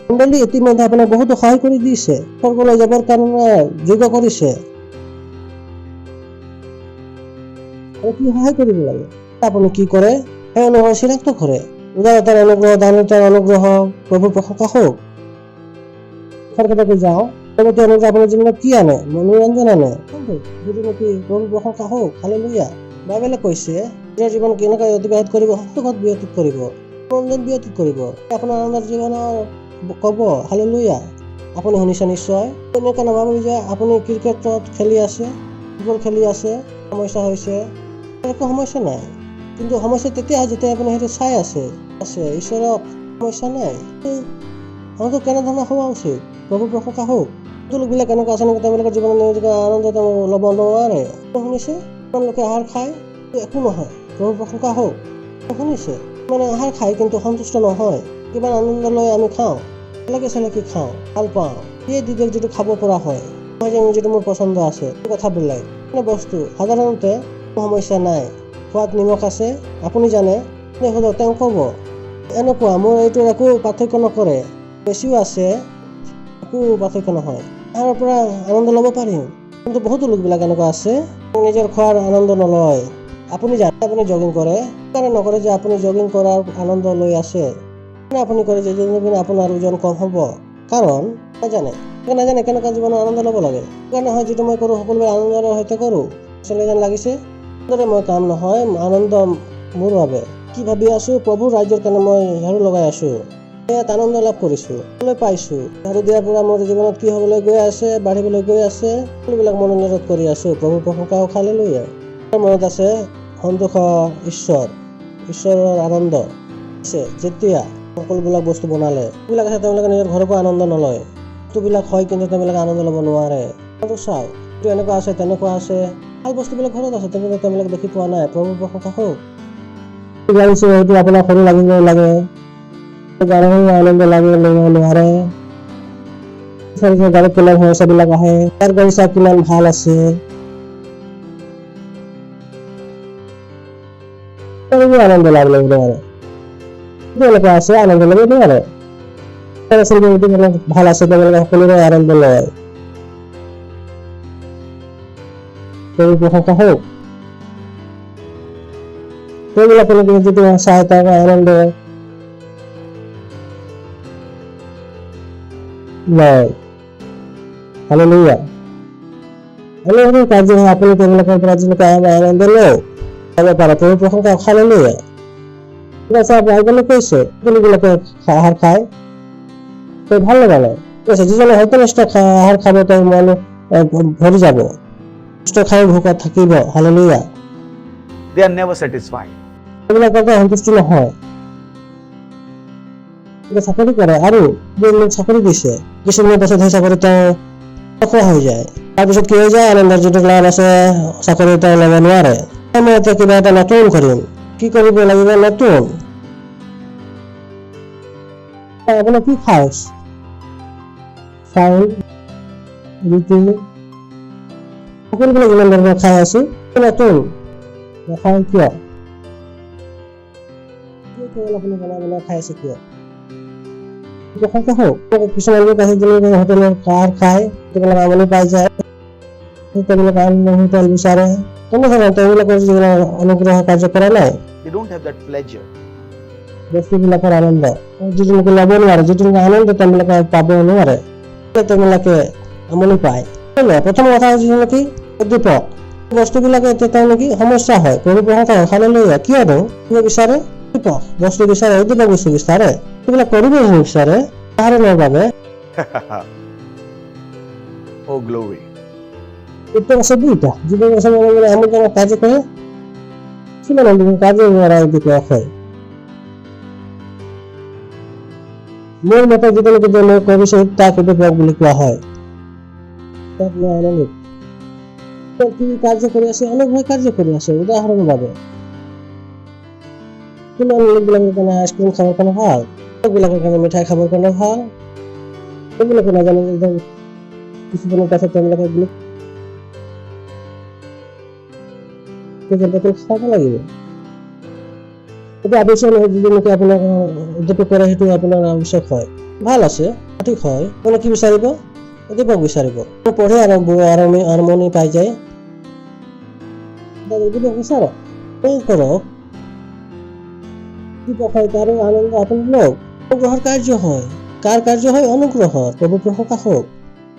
মণ্ডলী ইতিমধ্যে আপোনাক বহুতো সহায় কৰি দিছে, স্বৰ্গলৈ যাবৰ কাৰণে যোগ্য কৰিছে। কি সহায় কৰিব লাগে? আপুনি কি কৰে সেই অনুসৰি চিনাক্ত কৰে। উদাৰতাৰ অনুগ্ৰহ, দানৱতাৰ অনুগ্ৰহ, প্ৰভু প্ৰশংসা হওক। যাওঁ আপোনাৰ জীৱনত কি আনে? মনোৰঞ্জন আনে, যিটো নেকি প্ৰভু প্ৰশংসা হওক। হালেলুয়া। বাইবেলে কৈছে নিজৰ জীৱন কেনেকৈ অতিবাহিত কৰিব? সুখত ব্যতীত কৰিব, মনোৰঞ্জন ব্যতীত কৰিব। আপোনাৰ আনন্দৰ জীৱনৰ ক'ব হালেলুয়া। আপুনি শুনিছে নিশ্চয়। তেনেকুৱা নাভাবিব যে আপুনি ক্ৰিকেটত খেলি আছে, ফুটবল খেলি আছে, সমস্যা হৈছে। একো সমস্যা নাই, কিন্তু সমস্যা তেতিয়া যেতিয়া আপুনি সেইটো চাই আছে। ঈশ্বৰক সমস্যা নাই। আমাক কেনেধৰণৰ হোৱা উচিত? প্ৰভু প্ৰশংসা হওক। লোকবিলাক এনেকুৱা আছে নেকি তেওঁলোকৰ জীৱনত আনন্দ ল'ব নোৱাৰে? শুনিছে? তেওঁলোকে আহাৰ খায়, একো নহয়, প্ৰভু প্ৰশংসা হওক। শুনিছে? মানে আহাৰ খায় কিন্তু সন্তুষ্ট নহয়। কিমান আনন্দ লৈ আমি খাওঁ, চেলেকি খাওঁ, ভাল পাওঁ। সেই দিগৰ যিটো খাব পৰা হয়, যিটো মোৰ পচন্দ আছে, কথা বেলেগ বস্তু। সাধাৰণতে সমস্যা নাই, সোৱাদ নিমখ আছে, আপুনি জানে। তেওঁ ক'ব এনেকুৱা, মোৰ এইটো একো পাৰ্থক্য নকৰে, বেছিও আছে, একো পাৰ্থক্য নহয়, তাৰ পৰা আনন্দ ল'ব পাৰিম। কিন্তু বহুতো লোকবিলাক এনেকুৱা আছে নিজৰ খোৱাৰ আনন্দ নলয়। আপুনি জানে আপুনি জগিং কৰে, সেইকাৰণে নকৰে যে আপুনি জগিং কৰাৰ আনন্দ লৈ আছে। আপুনি কৰে যে আপোনাৰ ওজন কম হ'ব, কাৰণ নাজানে কেনেকুৱা জীৱনৰ আনন্দ ল'ব লাগে। সেইকাৰণে হয় যিটো মই কৰোঁ সকলোৱে আনন্দৰ সৈতে কৰোঁ। যেন লাগিছে মই কাম নহয়, আনন্দ মোৰ বাবে। কি ভাবি আছো? প্ৰভুৰ ৰাজ্যৰ কাৰণে মই ঝাৰু লগাই আছো। ইয়াত আনন্দ লাভ কৰিছোঁ, পাইছোঁ আৰু দিয়াৰ পৰা মোৰ জীৱনত কি হ'বলৈ গৈ আছে, বাঢ়িবলৈ গৈ আছে, সকলোবিলাক মনোনিৰত কৰি আছোঁ। প্ৰভু প্ৰশংসা হালেলুয়া। মনত আছে সন্তোষ ঈশ্বৰৰ আনন্দ আছে যেতিয়া সকলোবিলাক বস্তু বনালে, যিবিলাক আছে তেওঁলোকে নিজৰ ঘৰকো আনন্দ নলয়, বস্তুবিলাক হয় কিন্তু তেওঁলোকে আনন্দ ল'ব নোৱাৰে। চাওক এইটো এনেকুৱা আছে তেনেকুৱা আছে, ভাল বস্তুবিলাক ঘৰত আছে তেনেকুৱা তেওঁলোকে দেখি পোৱা নাই। প্ৰভু প্ৰশংসা হওক। জানিছোঁ সেইটো আপোনাৰ সৰু লাগিব লাগে, আনন্দ লাগে নোৱাৰে। গাড়ীত কিমান সমস্যাবিলাক আহে, তাৰ গাড়ী চাওক কিমান ভাল আছে, আনন্দ লাভ লাগিব নোৱাৰে। এনেকুৱা আছে আনন্দ ল'ব নোৱাৰে। ভাল আছে তেওঁলোকে সকলোৰে আনন্দ লয়। প্ৰশংসা হওক। সেইবিলাক যিটো চাই তাৰ আনন্দ লয়। হালেলুয়া। এনেধৰণৰ কাৰ্য হয় আপুনি তেওঁলোকৰ পৰা যেনেকৈ আনন্দ লয় পাব পাৰে। প্ৰভু প্ৰশংসা হালেলুয়া। ঠিক আছে, আপুনি কৈছে সকলোবিলাকে আহাৰ খায় ভাল লগা নাই। ঠিক আছে, যিজনে হয়তো নিষ্ঠ আহাৰ খাব তেওঁ মন ভৰি যাব, নিষ্ঠ খাই ভোকত থাকিব। Hallelujah. They are never satisfied. এইবিলাকৰ সন্তুষ্টি নহয়। চাকৰি কৰে আৰু চাকৰি দিছে, কিছুমানৰ পাছত সেই চাকৰি তেওঁ হৈ যায়, তাৰপিছত কি হৈ যায়, আনন্দৰ যিটো লাভ আছে চাকৰি তেওঁ ল'ব নোৱাৰে। মই এতিয়া কিবা এটা নতুন কৰিম, কি কৰিব লাগিব নতুন। আপোনাৰ কি খায়, চাউল ৰুটি সকলোবিলাক ইমান ধৰণৰ খাই আছো, নতুন নাখায় কিয়? আপুনি বনাই বনাই খাই আছে কিয়? প্ৰশংসা হওক। কিছুমান লোক আছে যিবিলাক হোটেলৰ আহাৰ খায়, তেওঁলোকে আমনি পাই যায়, তেওঁলোকে হোটেল বিচাৰে, তেনেধৰণৰ তেওঁলোকৰ যিবিলাক অনুগ্ৰহ কাৰ্য কৰা নাই, They don't have that pleasure. বস্তুবিলাকৰ আনন্দ যিটো ল'ব নোৱাৰে, যিটো আনন্দ তেওঁলোকে পাব নোৱাৰে, তেওঁলোকে আমনি পায়। প্ৰথম কথা হৈছে নেকি উদ্দীপক বস্তুবিলাকে এতিয়া তেওঁলোকে সমস্যা হয়। প্ৰভু প্ৰশংসা হয় হালেলুয়া। কিয়নো কিয় বিচাৰে? উদ্দীপক বস্তু বিচাৰে, উদ্দীপক বস্তু বিচাৰে, সেইবিলাক কৰিব নিবিচাৰে কাৰণৰ বাবে। Oh glory. উদ্যোগ আছে দুইটা, যিবোৰ আছে এমন কাৰ্য কৰে কিমান কাৰ্য দ্বাৰা উদ্দীপক হয়। মোৰ মতে যিটো মই কৰিছো তাক উদ্দীপক বুলি কোৱা হয়। তাক মই আনন্দিত কাৰ্য কৰি আছে, অনেক কাৰ্য কৰি আছে। উদাহৰণৰ বাবে কিমান লোকবিলাকৰ কাৰণে আইচক্ৰীম খাবৰ কাৰণে ভাল, লোকবিলাকৰ কাৰণে মিঠাই খাবৰ কাৰণে ভাল, সেইবিলাকে নাজানে যে কিছুমানৰ পাছত তেওঁলোকে খাব লাগিব। সেইটো আৱশ্যক নহয়, যিটো আপোনাৰ উদ্দীপক কৰে সেইটো আপোনাৰ আৱশ্যক হয়, ভাল আছে, সঠিক হয়। মানে কি বিচাৰিব? উদ্দীপক বিচাৰিব। পঢ়ে আৰম্ভণি পাই যায়, উদ্দীপক বিচাৰক, কৰক। উদ্দীপক হয় তাৰো আনন্দ আপুনি লওক। অনুগ্ৰহৰ কাৰ্য হয়, কাৰ কাৰ্য হয়? অনুগ্ৰহৰ। প্ৰভু প্ৰশংসা হওক।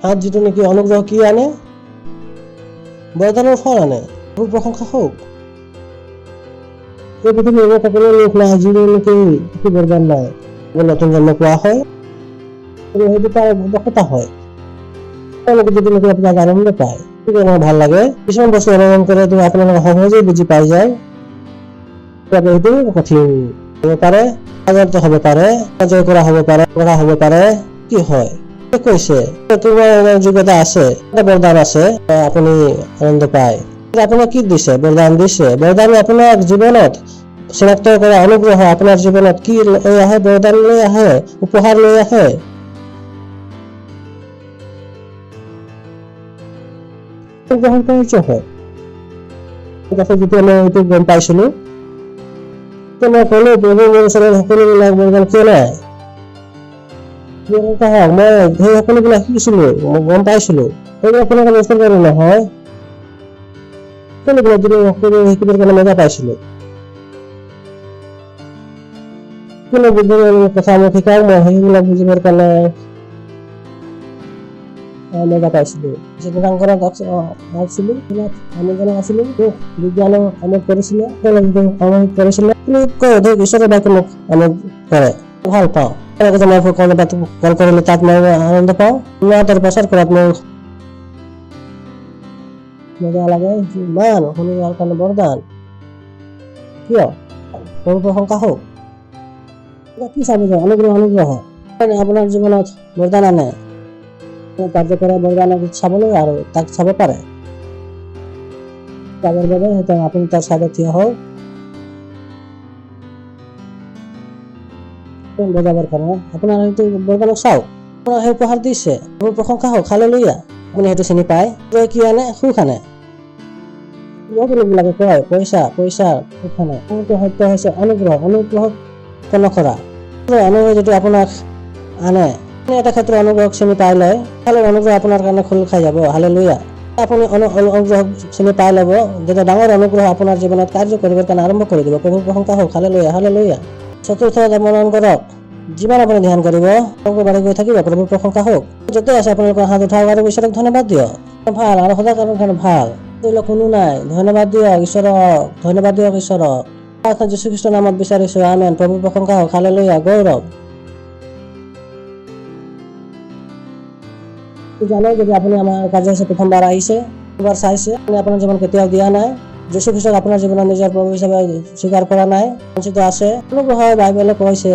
হাত যিটো নেকি অনুগ্ৰহ কি আনে? বৰদানৰ ফল আনে। প্ৰভু প্ৰশংসা হওক। এই পৃথিৱীৰ এনে সকলো লোক নাই যিবোৰ নেকি একো বৰদান নাই, নতুন জন্ম পোৱা হয়, সেইটো তাৰ দক্ষতা হয়। তেওঁলোকে যদি নেকি আপোনাক আনন্দ পায়, সেইটো আমাৰ ভাল লাগে। কিছুমান বস্তু অনুমান কৰে আপোনালোকে সহজেই বুজি পাই যায়, সেইটো কঠিন হ'ব পাৰে, আঘাত হ'ব পাৰে, জয় কৰা হ'ব পাৰে, কি হয় কৈছে তোমাৰ যোগ্যতা আছে, বৰদান আছে, আপুনি আনন্দ পায়। আপোনাক কি দিছে? বৰদান দিছে। বৰদান আপোনাৰ জীৱনত চিনাক্ত কৰা অনুগ্ৰহ আপোনাৰ জীৱনত কি লৈ আহে? বৰদান লৈ আহে, উপহাৰ লৈ আহে। গ্ৰহণ কাৰ্য হয়। যেতিয়া মই এইটো গম পাইছিলো, মই কলো প্ৰভু মোৰ ওচৰত সকলোবিলাক বৰদান কিয় নাই? মই সেই সকলোবিলাক শিকিছিলো, মই গম পাইছিলো, সেইবিলাক কোনো বস্তুৰ কাৰণে নহয়, সকলোবিলাক সকলো শিকিবৰ কাৰণে মজা পাইছিলো। কোনো কথা মই শিকাও, মই সেইবিলাক বুজিবৰ কাৰণে মজা পাইছিলো। আছিলো বিজ্ঞানৰ আমোদ কৰিছিলে, ঈশ্বৰে বাকী মোক আমোদ কৰে, ভাল পাওঁ। এনেকৈ যে মই কল কৰিলে তাত মই আনন্দ পাওঁ, তাৰ প্ৰচাৰ কৰাত মোৰ মজা লাগে। ইমান শুনি ইয়াৰ কাৰণে বৰদান। কিয়? প্ৰভু প্ৰশংসা হওক। কি চাব যে অনুগ্ৰহ আপোনাৰ জীৱনত বৰদান আনে, কাৰ্য কৰা বৰদান চাবলৈ আৰু তাক চাব পাৰে। তাৰ বাবে আপুনি তাৰ চাইডত থিয় হওক বজাবৰ কাৰণে। আপোনাৰ সেইটো বৰদানক চাওক, আপোনাৰ সেই উপহাৰ দিছে, প্ৰভু প্ৰশংসা হওক, হালেলুয়া। আপুনি সেইটো চিনি পায়। কি আনে? সুখ আনে। লোকবিলাকে কয় পইচা সুখ আনে। সত্য হৈছে অনুগ্ৰহ নকৰা। অনুগ্ৰহ যদি আপোনাক আনে, এটা ক্ষেত্ৰত অনুগ্ৰহক চিনি পাই লয়, খালি অনুগ্ৰহ আপোনাৰ কাৰণে খোল খাই যাব। হালেলুয়া। আপুনি অনুগ্ৰহ চিনি পাই ল'ব, যেতিয়া ডাঙৰ অনুগ্ৰহ আপোনাৰ জীৱনত কাৰ্য কৰিবৰ কাৰণে আৰম্ভ কৰি দিব। প্ৰভু প্ৰশংসা হওক, হালেলুয়া। চতুৰ্থ মনন কৰক, যিমান আপুনি ধ্যান কৰিব বাঢ়ি গৈ থাকিব। প্ৰভু প্ৰশংসা হওক। য'তে আছে আপোনালোকৰ হাত উঠাওক আৰু ঈশ্বৰক ধন্যবাদ দিয়ক। ভাল আৰু সদায় কাৰণে ভাল। কোনো নাই, ধন্যবাদ দিয়ক ঈশ্বৰক। যীশু খ্ৰীষ্টৰ নামত বিচাৰিছো, আমেন। প্ৰভু প্ৰশংসা হওক, হালেলুয়া। গৌৰৱ। জানে যদি আপুনি আমাৰ কাৰ্যসূচী প্ৰথমবাৰ আহিছে, প্ৰথমবাৰ চাইছে, আপুনি আপোনাৰ জীৱন কেতিয়াও দিয়া নাই, যীশু খ্ৰীষ্টক আপোনাৰ জীৱনত নিজৰ প্ৰভু হিচাপে স্বীকাৰ কৰা নাই, বঞ্চিত আছে। অনুগ্ৰহ বাইবেলে কৈছে,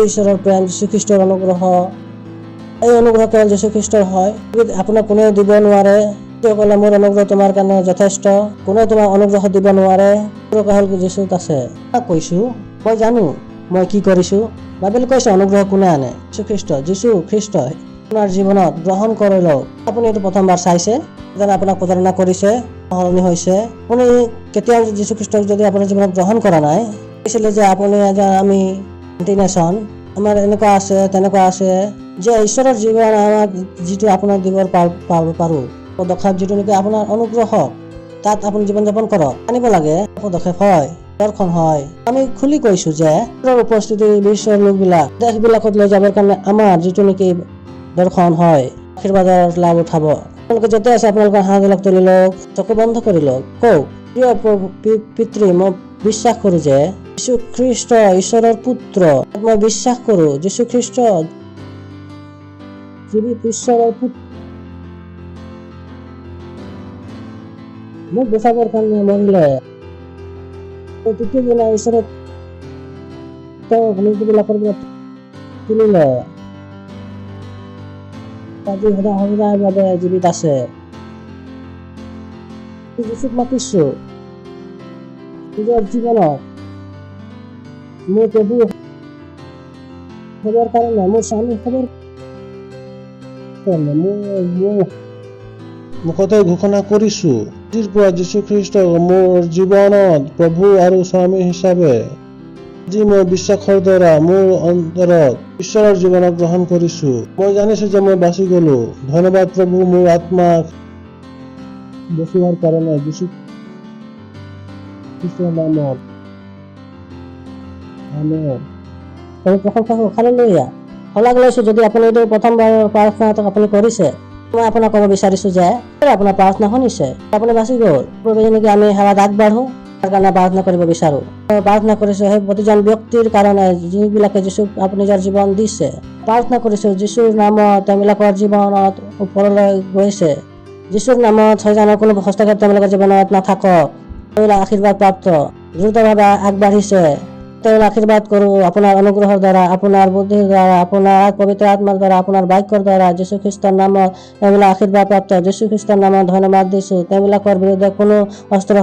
ঈশ্বৰৰ প্ৰেম, যীশু খ্ৰীষ্টৰ অনুগ্ৰহ, এই অনুগ্ৰহ কেৱল যীশু খ্ৰীষ্টৰ হয়, আপোনাক কোনেও দিব নোৱাৰে। ক'লে মোৰ অনুগ্ৰহ তোমাৰ কাৰণে যথেষ্ট, কোনেও তোমাক অনুগ্ৰহ দিব নোৱাৰে, যীশুত আছে। কৈছো মই জানো মই কি কৰিছো। বাইবেল কৈছে অনুগ্ৰহ কোনে আনে? যীশু খ্ৰীষ্ট আপোনাৰ জীৱনত গ্ৰহণ কৰি লওক। আপুনি এইটো প্ৰথমবাৰ চাইছে, যেনে আপোনাক প্ৰতাৰণা কৰিছে, সলনি হৈছে। আপুনি কেতিয়াও যীশু খ্ৰীষ্টক যদি আপোনাৰ জীৱনত গ্ৰহণ কৰা নাই, কৈছিলে যে আপুনি আমি ইণ্টিনেশ্যন আমাৰ এনেকুৱা আছে তেনেকুৱা আছে, যে ঈশ্বৰৰ জীৱন আমাক যিটো আপোনাক দিবৰ পাৰো পদক্ষেপ, যিটো নেকি আপোনাৰ অনুগ্ৰহ, তাত আপুনি জীৱন যাপন কৰক। আনিব লাগে পদক্ষেপ হয়, দৰ্শন হয়। আমি খুলি কৈছো যে উপস্থিতি বিশ্বৰ লোকবিলাক দেশবিলাকত লৈ যাবৰ কাৰণে আমাৰ যিটো নেকি দৰ্শন হয়, আশীৰ্বাদৰ লাভ উঠাব। আপোনালোকে য'তে আছে আপোনালোকৰ হাতবিলাক তুলি লওক, চকু বন্ধ কৰি লওক, কওক, প্ৰিয় পিতৃ, মই বিশ্বাস কৰো যে যীশু খ্ৰীষ্ট ঈশ্বৰৰ পুত্ৰ। মই বিশ্বাস কৰো যীশু খ্ৰীষ্ট ঈশ্বৰৰ পুত্ৰ মোক বচাবৰ কাৰণে মৰিলে। তৃতীয় দিনা ঈশ্বৰে তেওঁক মৃতবিলাকৰ পৰা তুলিলে। আজি সদায় বাবে জীৱিত আছে। যীশুক মাতিছো নিজৰ জীৱনত, মোৰ প্ৰভু খবৰ কাৰণে, মোৰ স্বামী খবৰ কাৰণে, মোৰ মুখতে ঘোষণা কৰিছো, আজিৰ পৰা যীশু খ্ৰীষ্টক মোৰ জীৱনত প্ৰভু আৰু স্বামী হিচাপে আজি মই বিশ্বাসৰ দ্বাৰা মোৰ অন্তৰত ঈশ্বৰৰ জীৱনক গ্ৰহণ কৰিছো। মই জানিছো যে মই বাচি গলো। ধন্যবাদ প্ৰভু, মোৰ আত্মাক বচোৱাৰ কাৰণে যীশু খ্ৰীষ্টৰ নামত, আমেন। প্ৰশংসা হওক, হালেলুয়া। শলাগ লৈছো যদি আপুনি এইটো প্ৰথমবাৰ প্ৰাৰ্থনা আপুনি কৰিছে। মই আপোনাক ক'ব বিচাৰিছো যে আপোনাৰ প্ৰাৰ্থনা শুনিছে, আপুনি বাচি গ'ল। নেকি আমি সেৱাত আগবাঢ়ো, তাৰ কাৰণে প্ৰাৰ্থনা কৰিব বিচাৰো। প্ৰাৰ্থনা কৰিছো সেই প্ৰতিজন ব্যক্তিৰ কাৰণে যিবিলাকে যীশুক আপুনি নিজৰ জীৱন দিছে। প্ৰাৰ্থনা কৰিছো যীশুৰ নামত তেওঁবিলাকৰ জীৱনত ওপৰলৈ গৈছে। যীশুৰ নামত শয়তানৰ কোনো হস্তক্ষেপ তেওঁলোকৰ জীৱনত নাথাকক। তেওঁবিলাক আশীৰ্বাদ প্ৰাপ্ত, দ্ৰুতভাৱে আগবাঢ়িছে। তেওঁক আশীৰ্বাদ কৰো আপোনাৰ অনুগ্ৰহৰ দ্বাৰা, আপোনাৰ বুদ্ধিৰ দ্বাৰা, আপোনাৰ পবিত্ৰ আত্মাৰ দ্বাৰা, আপোনাৰ বাক্যৰ দ্বাৰা। যীশু খ্ৰীষ্টৰ নামত তেওঁবিলাক আশীৰ্বাদ প্ৰাপ্ত। যীশু খ্ৰীষ্টৰ নামত ধন্যবাদ দিছো। তেওঁবিলাকৰ বিৰুদ্ধে কোনো অস্ত্ৰ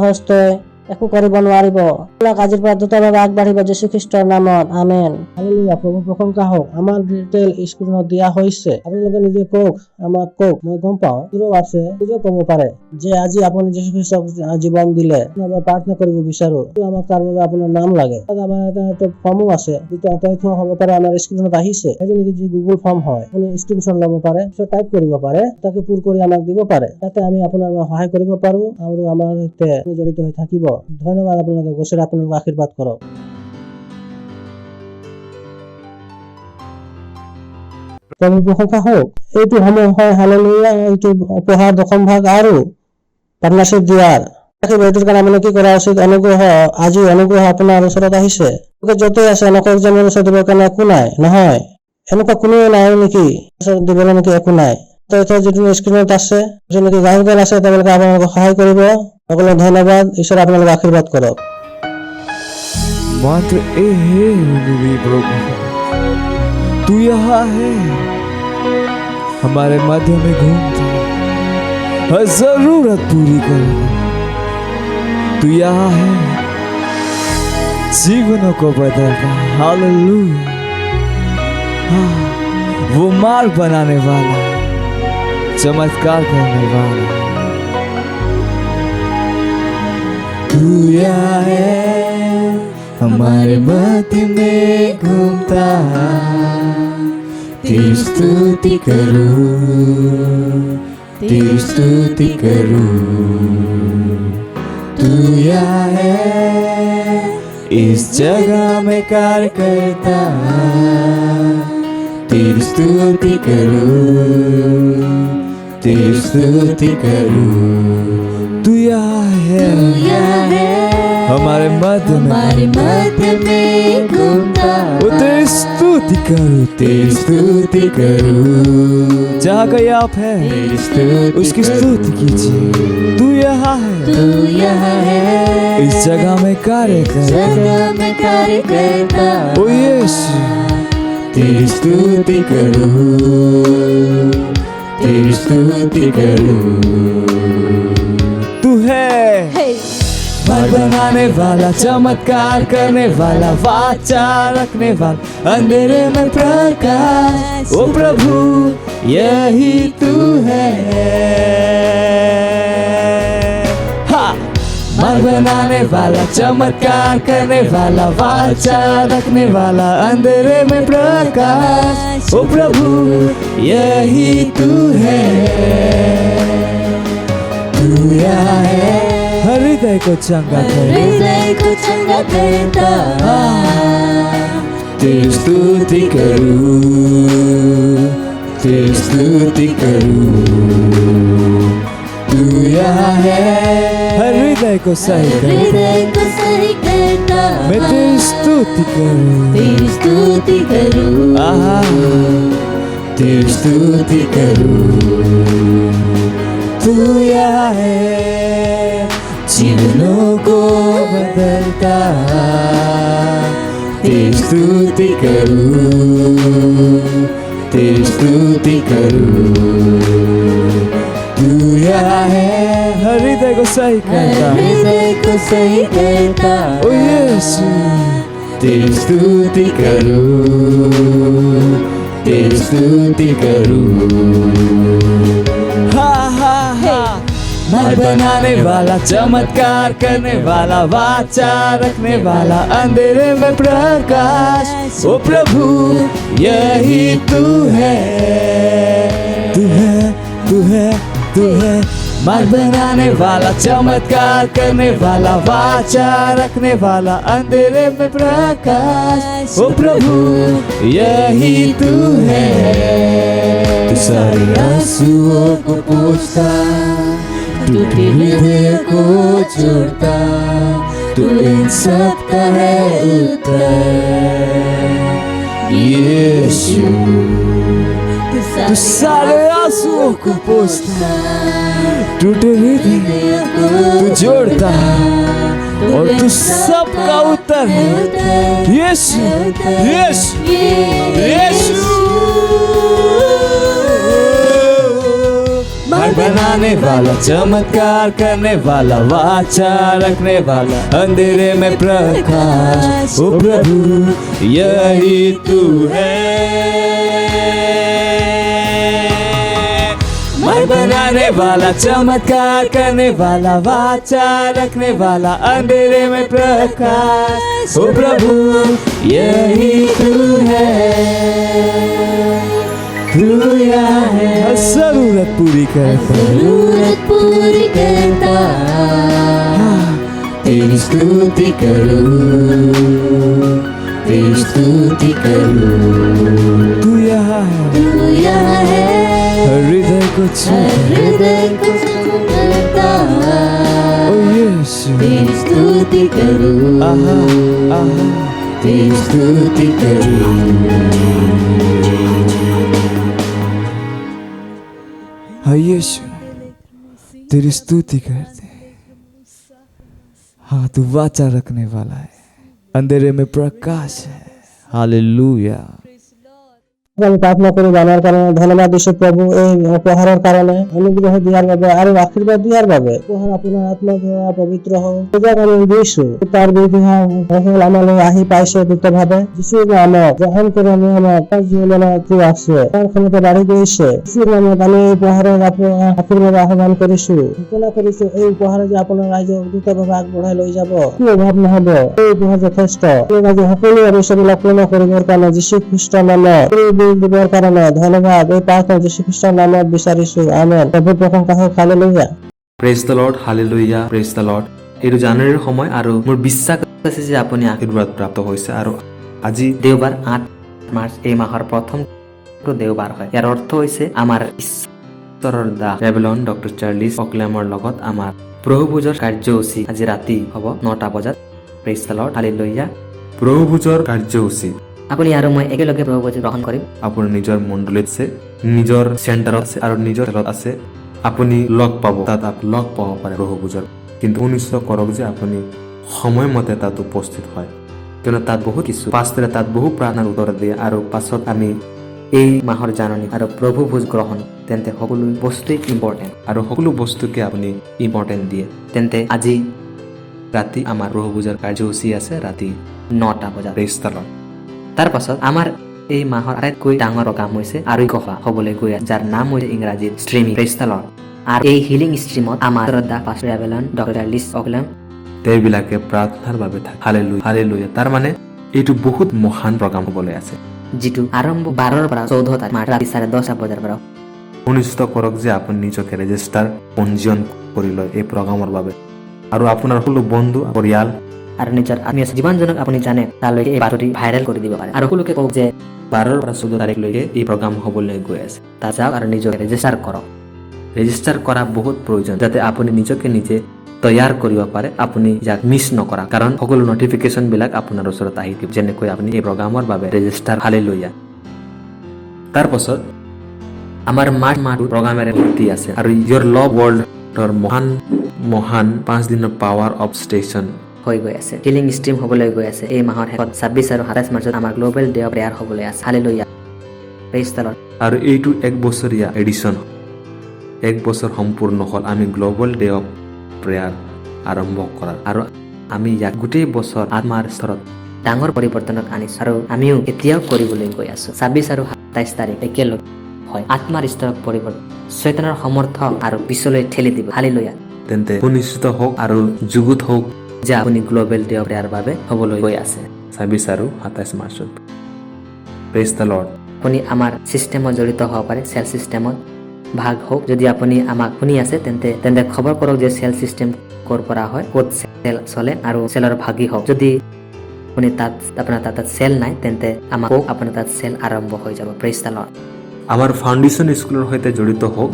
একো কৰিব নোৱাৰিব। তেওঁবিলাক আজিৰ পৰা দ্ৰুতভাৱে আগবাঢ়িব যীশু খ্ৰীষ্টৰ নামত, আমেন। হালেলুয়া। প্ৰভু প্ৰশংসা হওক। আমাৰ ডিটেইল স্ক্ৰীনত দিয়া হৈছে, আপোনালোকে নিজে কওক, আমাক কওক। মই গম পাওঁ আছে, নিজেও ক'ব পাৰে যে আজি আপুনি যীশু খ্ৰীষ্টক জীৱন দিলে, প্ৰাৰ্থনা কৰিব বিচাৰো, আমাক তাৰ বাবে আপোনাৰ নাম লাগে। আমাৰ এটা ফৰ্মো আছে, যিটো তথ্য হ'ব পাৰে আমাৰ স্ক্ৰীনত আহিছে, সেইটো নেকি যি গুগল ফৰ্ম হয়, আপুনি স্ক্ৰীনশ্বট ল'ব পাৰে, টাইপ কৰিব পাৰে, তাকে পূৰ কৰি আমাক দিব পাৰে, যাতে আমি আপোনাৰ সহায় কৰিব পাৰো আৰু আমাৰ সৈতে জড়িত হৈ থাকিব। ধন্যবাদ আপোনালোকে। গোচৰে আপোনালোকক আশীৰ্বাদ কৰক। প্ৰভু প্ৰশংসা হওক। এইটো সময় হয় হালেলুয়া, এইটো উপহাৰ দশম ভাগ আৰু পাৰ্টনাৰশ্বিপ দিয়াৰ। এইটোৰ কাৰণে আপুনি কি কৰা উচিত? অনুগ্ৰহ, আজি অনুগ্ৰহ আপোনাৰ ওচৰত আহিছে। য'তে আছে নকওক যে মোৰ ওচৰত দিবৰ কাৰণে একো নাই, নহয়। এনেকুৱা কোনো নাই নেকি দিবলৈ নেকি একো নাই তথ্য যিটো স্ক্ৰীনত আছে যদি নেকি গাঁও দল আছে তেওঁলোকে আপোনালোকক সহায় কৰিব সকলোকে ধন্যবাদ ঈশ্বৰ আপোনালোকক আশীৰ্বাদ কৰক मात्र ए है मेरे प्रभु तू यहाँ है हमारे मध्य में घूमता हर जरूरत पूरी कर तू यहाँ है जीवनों को बदलता हालेलुया हाँ, वो मार्ग बनाने वाला चमत्कार करने वाला तू यहाँ है हमारे मध्य में घूमता तेरी स्तुति करूं तू यहाँ है इस जगह में कार्य करता तेरी स्तुति करूं तू यहाँ है हमारे मध्य में घूमता वो तेरी स्तुति करूं जहाँ कहीं आप है उसकी स्तुति कीजिए तू यहाँ है इस जगह में कार्य करता ओ यीशु तेरी स्तुति करूं तू है मार्ग बनाने वाला चमत्कार करने वाला वाचा रखने वाला अंधेरे में प्रकाश ओ प्रभु यही तू है हाँ मार्ग बनाने वाला चमत्कार करने वाला वाचा रखने वाला अंधेरे में प्रकाश ओ प्रभु यही तू है तू यहाँ है हृदय को चंगा करता तेरी स्तुति करूं तू यहाँ है हृदय को सही करता मैं तेरी स्तुति करूं आहा तेरी स्तुति करूं तू यहाँ है जीवनों को बदलता तेरी स्तुति करूं तू यहाँ है हृदय को सही करता ओ यीशु तेरी स्तुति करूं हा हा हा मार्ग बनाने वाला चमत्कार करने वाला वाचा रखने वाला अंधेरे में प्रकाश ओ प्रभु यही तू है मार्ग बनाने वाला चमत्कार करने वाला वाचा रखने वाला अंधेरे में प्रकाश ओ प्रभु यही तू है तू सारे आंसुओं को पोंछता टूटे हृदय को जोड़ता तू इन सब का है उत्तर यीशु तू सारे आंसुओं को पोंछता टूटे हृदय को तू जोड़ता और तू सबका उत्तर है यीशु यीशु यीशु मार्ग बनाने वाला चमत्कार करने वाला वाचा रखने वाला अंधेरे में प्रकाश ओ प्रभु यही तू है मार्ग बनाने वाला चमत्कार करने वाला वाचा रखने वाला अंधेरे में प्रकाश ओ प्रभु यही तू है तू यहाँ है हर जरूरत पूरी करता तेरी स्तुति करूं तू यहाँ है हृदय को छूता ओ यीशु तेरी स्तुति करूं आहा आहा तेरी स्तुति करूं हाँ यीशु तेरी स्तुति करते हैं। हाँ तू वाचा रखने वाला है, अंधेरे में प्रकाश है। हालेलुया। আমি প্রার্থনা করি জানার কারণে ধন্যবাদ দিছো প্রভু এই উপহারের কারণে অনুগ্রহ দিয়ার বাবে আর আশীর্বাদ দিয়ার বাবে উপহার আপোনাৰ আত্মা দ্বাৰা পবিত্ৰ হওক পূজাক আমি দিছো তাৰ বিধান সকল আমালৈ আহি পাইছে দ্ৰুতভাৱে যিশুৰ নামত গ্ৰহণ কৰি আমি আমাৰ জীৱনত আছে তাৰ ক্ষমতা বাঢ়ি গৈছে যিশুৰ নামত আমি এই উপহাৰৰ আশীৰ্বাদ আহ্বান কৰিছো ঘোষণা কৰিছো এই উপহাৰ যে আপোনাৰ ৰাজ্যক দ্ৰুতভাৱে আগবঢ়াই লৈ যাব কি অভাৱ নহব এই উপহাৰ যথেষ্ট আজি সকলো আৱশ্যকবিলাক পূৰ্ণ কৰিবৰ কাৰণে যীশু খ্ৰীষ্টৰ নামত দিবৰ কাৰণে ধন্যবাদ এই প্ৰাৰ্থনা যীশু খ্ৰীষ্টৰ নামত বিচাৰিছো আমেন প্ৰভু প্ৰশংসা হওক hallelujah praise the lord, hallelujah, praise the lord. এইটো জানুৱাৰীৰ সময় আৰু মোৰ বিশ্বাস আছে যে আপুনি আশীৰ্বাদ প্ৰাপ্ত হৈছে। আৰু আজি দেওবাৰ 8 মাৰ্চ এই মাহৰ প্ৰথমটো দেওবাৰ হয়। ইয়াৰ অৰ্থ হৈছে আমাৰ ঈশ্বৰৰ দা ৰেভেলন ডক্টৰ চাৰ্লিছ অকলেমৰ লগত আমাৰ প্ৰভু ভোজৰ কাৰ্যসূচী আজি ৰাতি হ'ব 9টা বজাত। Praise the lord, hallelujah. প্ৰভু ভোজৰ কাৰ্যসূচী আপুনি আৰু মই একেলগে প্ৰভু ভোজ গ্ৰহণ কৰিম। আপুনি নিজৰ মণ্ডলীত আছে, নিজৰ চেণ্টাৰত আছে আৰু নিজৰ তেলত আছে। আপুনি লগ পাব, তাত লগ পাব পাৰে প্ৰভু ভোজৰ। কিন্তু সুনিশ্চিত কৰক যে আপুনি সময়মতে তাত উপস্থিত হয়, কিয়নো তাত বহুত কিছু পাছৰে তাত বহু প্ৰাৰ্থনাৰ উত্তৰ দিয়ে আৰু পাছত আমি এই মাহৰ জাননী আৰু প্ৰভু ভোজ গ্ৰহণ তেন্তে সকলো বস্তুৱেই ইম্পৰ্টেণ্ট আৰু সকলো বস্তুকে আপুনি ইম্পৰ্টেণ্ট দিয়ে। তেন্তে আজি ৰাতি আমাৰ প্ৰভু ভোজৰ কাৰ্যসূচী আছে ৰাতি 9টা বজাত। Praise the lord. তাৰ পাছত আমাৰ এই মাহৰ আটাইতকৈ ডাঙৰ কাম হৈছে আৰোগ্যসভা হ'বলৈ গৈ আছে, যাৰ নাম হৈছে ইংৰাজীত ষ্ট্ৰীমিং। Praise the lord. আৰু এই হিলিং ষ্ট্ৰীমত আমাৰ শ্ৰদ্ধা পাষ্টাৰ ৰেভেলন ডক্টৰ চাৰ্লিছ অকলেম তেওঁবিলাকে প্ৰাৰ্থনাৰ বাবে থাকে। Hallelujah, hallelujah. তাৰ মানে এইটো বহুত মহান প্ৰগ্ৰাম হ'বলৈ আছে, যিটো আৰম্ভ 12ৰ পৰা 14 মাৰ্চ ৰাতি 10:30 বজাৰ পৰা। সুনিশ্চিত কৰক যে আপুনি নিজকে ৰেজিষ্টাৰ পঞ্জীয়ন কৰি লয় এই প্ৰগ্ৰামৰ বাবে আৰু আপোনাৰ সকলো বন্ধু পৰিয়াল আৰু নিজৰ আত্মীয় যিমানজনক আপুনি জানে তালৈকে এই বাতৰি ভাইৰেল কৰি দিব পাৰে। আৰু সকলোকে কওক যে 12ৰ পৰা 14 তাৰিখলৈকে এই প্ৰগ্ৰাম হ'বলৈ গৈ আছে। তাত যাওক আৰু নিজকে ৰেজিষ্টাৰ কৰক। ৰেজিষ্টাৰ কৰা বহুত প্ৰয়োজন যাতে আপুনি নিজকে নিজে তৈয়াৰ কৰিব পাৰে, আপুনি ইয়াক মিছ নকৰা, কাৰণ সকলো নটিফিকেশ্যনবিলাক আপোনাৰ ওচৰত আহি দিব যেনেকৈ আপুনি এই প্ৰগ্ৰামৰ বাবে ৰেজিষ্টাৰ হালেলুয়া। তাৰপাছত আমাৰ মাৰ্চ মাহটো প্ৰগ্ৰামেৰে ভৰ্তি আছে আৰু ইয়ৰ লভ ৱৰ্ল্ডৰ মহান 5 দিনৰ পাৱাৰ অফ ষ্টেচন হৈ গৈ আছে। হিলিং ষ্ট্ৰীম হ'বলৈ গৈ আছে এই মাহৰ শেষত 26 আৰু 27 মাৰ্চত আমাৰ গ্ল'বেল ডে অফ প্ৰেয়াৰ হ'বলৈ আছে। Hallelujah, praise the lord. আৰু এইটো 1 বছৰীয়া এডিশ্যন, 1 বছৰ সম্পূৰ্ণ হ'ল আমি গ্ল'বেল ডে অফ প্ৰেয়াৰ আৰম্ভ কৰাৰ আৰু আমি ইয়াক গোটেই বছৰ আত্মাৰ স্তৰত ডাঙৰ পৰিৱৰ্তনক আনিছোঁ আৰু আমিও এতিয়াও কৰিবলৈ গৈ আছোঁ। 26 আৰু 27 তাৰিখ একেলগে হয় আত্মাৰ স্তৰত পৰিৱৰ্তন শয়তানৰ সমৰ্থক আৰু পিছলৈ ঠেলি দিব। হালেলুয়া। তেন্তে সুনিশ্চিত হওক আৰু যুগুত হওক যে আপুনি গ্ল'বেল ডে অফ প্ৰেয়াৰ বাবে হ'বলৈ গৈ আছে 26 আৰু 27 মাৰ্চত। Praise the lord. আপুনি আমাৰ ছিষ্টেমত জড়িত হ'ব পাৰে, চেল ছিষ্টেমত ভাগ হওক। যদি আপুনি আমাক শুনি আছে তেন্তে খবৰ কৰক যে চেল ছিষ্টেম ক'ৰ পৰা হয়, ক'ত চেল চলে আৰু চেলৰ ভাগি হওক। যদি আপুনি আপোনাৰ তাত চেল নাই তেন্তে আমাক কওক, আপোনাৰ তাত চেল আৰম্ভ হৈ যাব। Praise the lord. আমাৰ ফাউণ্ডেশ্যন স্কুলৰ সৈতে জড়িত হওক।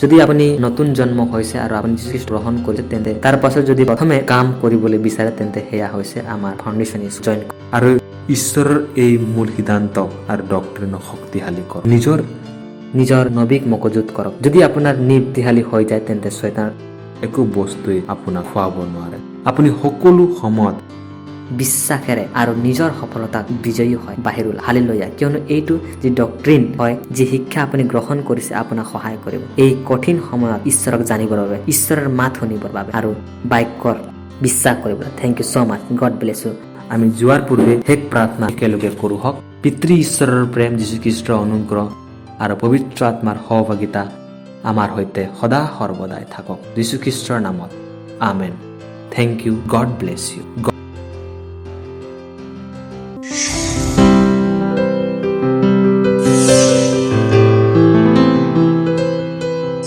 যদি আপুনি নতুন জন্ম হৈছে আৰু আপুনি যীশু গ্ৰহণ কৰিছে তেন্তে তাৰ পাছত যদি প্ৰথমে কাম কৰিবলৈ বিচাৰে তেন্তে সেয়া হৈছে আমাৰ ফাউণ্ডেশ্যন জইন আৰু ঈশ্বৰৰ এই মূল সিদ্ধান্ত আৰু ডক্ট্ৰিনক শক্তিশালী কৰক। নিজৰ নবীক মকজুত কৰক। যদি আপোনাৰ নিব দিহালী হৈ যায় তেন্তে শয়তানৰ একো বস্তুৱে আপোনাক খুৱাব নোৱাৰে। আপুনি সকলো সময়ত বিশ্বাসেৰে আৰু নিজৰ সফলতাক বিজয়ী হয় বাহিৰ ওলাই। হালেলুয়া। কিয়নো এইটো যি ডক্ট্ৰিন হয়, যি শিক্ষা আপুনি গ্ৰহণ কৰিছে আপোনাক সহায় কৰিব এই কঠিন সময়ত ঈশ্বৰক জানিবৰ বাবে, ঈশ্বৰৰ মাত শুনিবৰ বাবে আৰু বাক্যৰ বিশ্বাস কৰিবলৈ। Thank you so' much. God bless you. আমি যোৱাৰ পূৰ্বে শেষ প্ৰাৰ্থনা একেলগে কৰোঁ হওক। পিতৃ ঈশ্বৰৰ প্ৰেম, যীশুখ্ৰীষ্টৰ অনুগ্ৰহ আৰু পবিত্ৰ আত্মাৰ সহভাগিতা আমাৰ সৈতে সদা সৰ্বদাই থাকক যীশুখ্ৰীষ্টৰ নামত। Amen. Thank you. God bless you.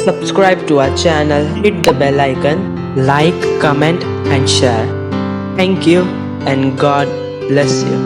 Subscribe to our channel, hit the bell icon, like, comment and share. Thank you and God bless you.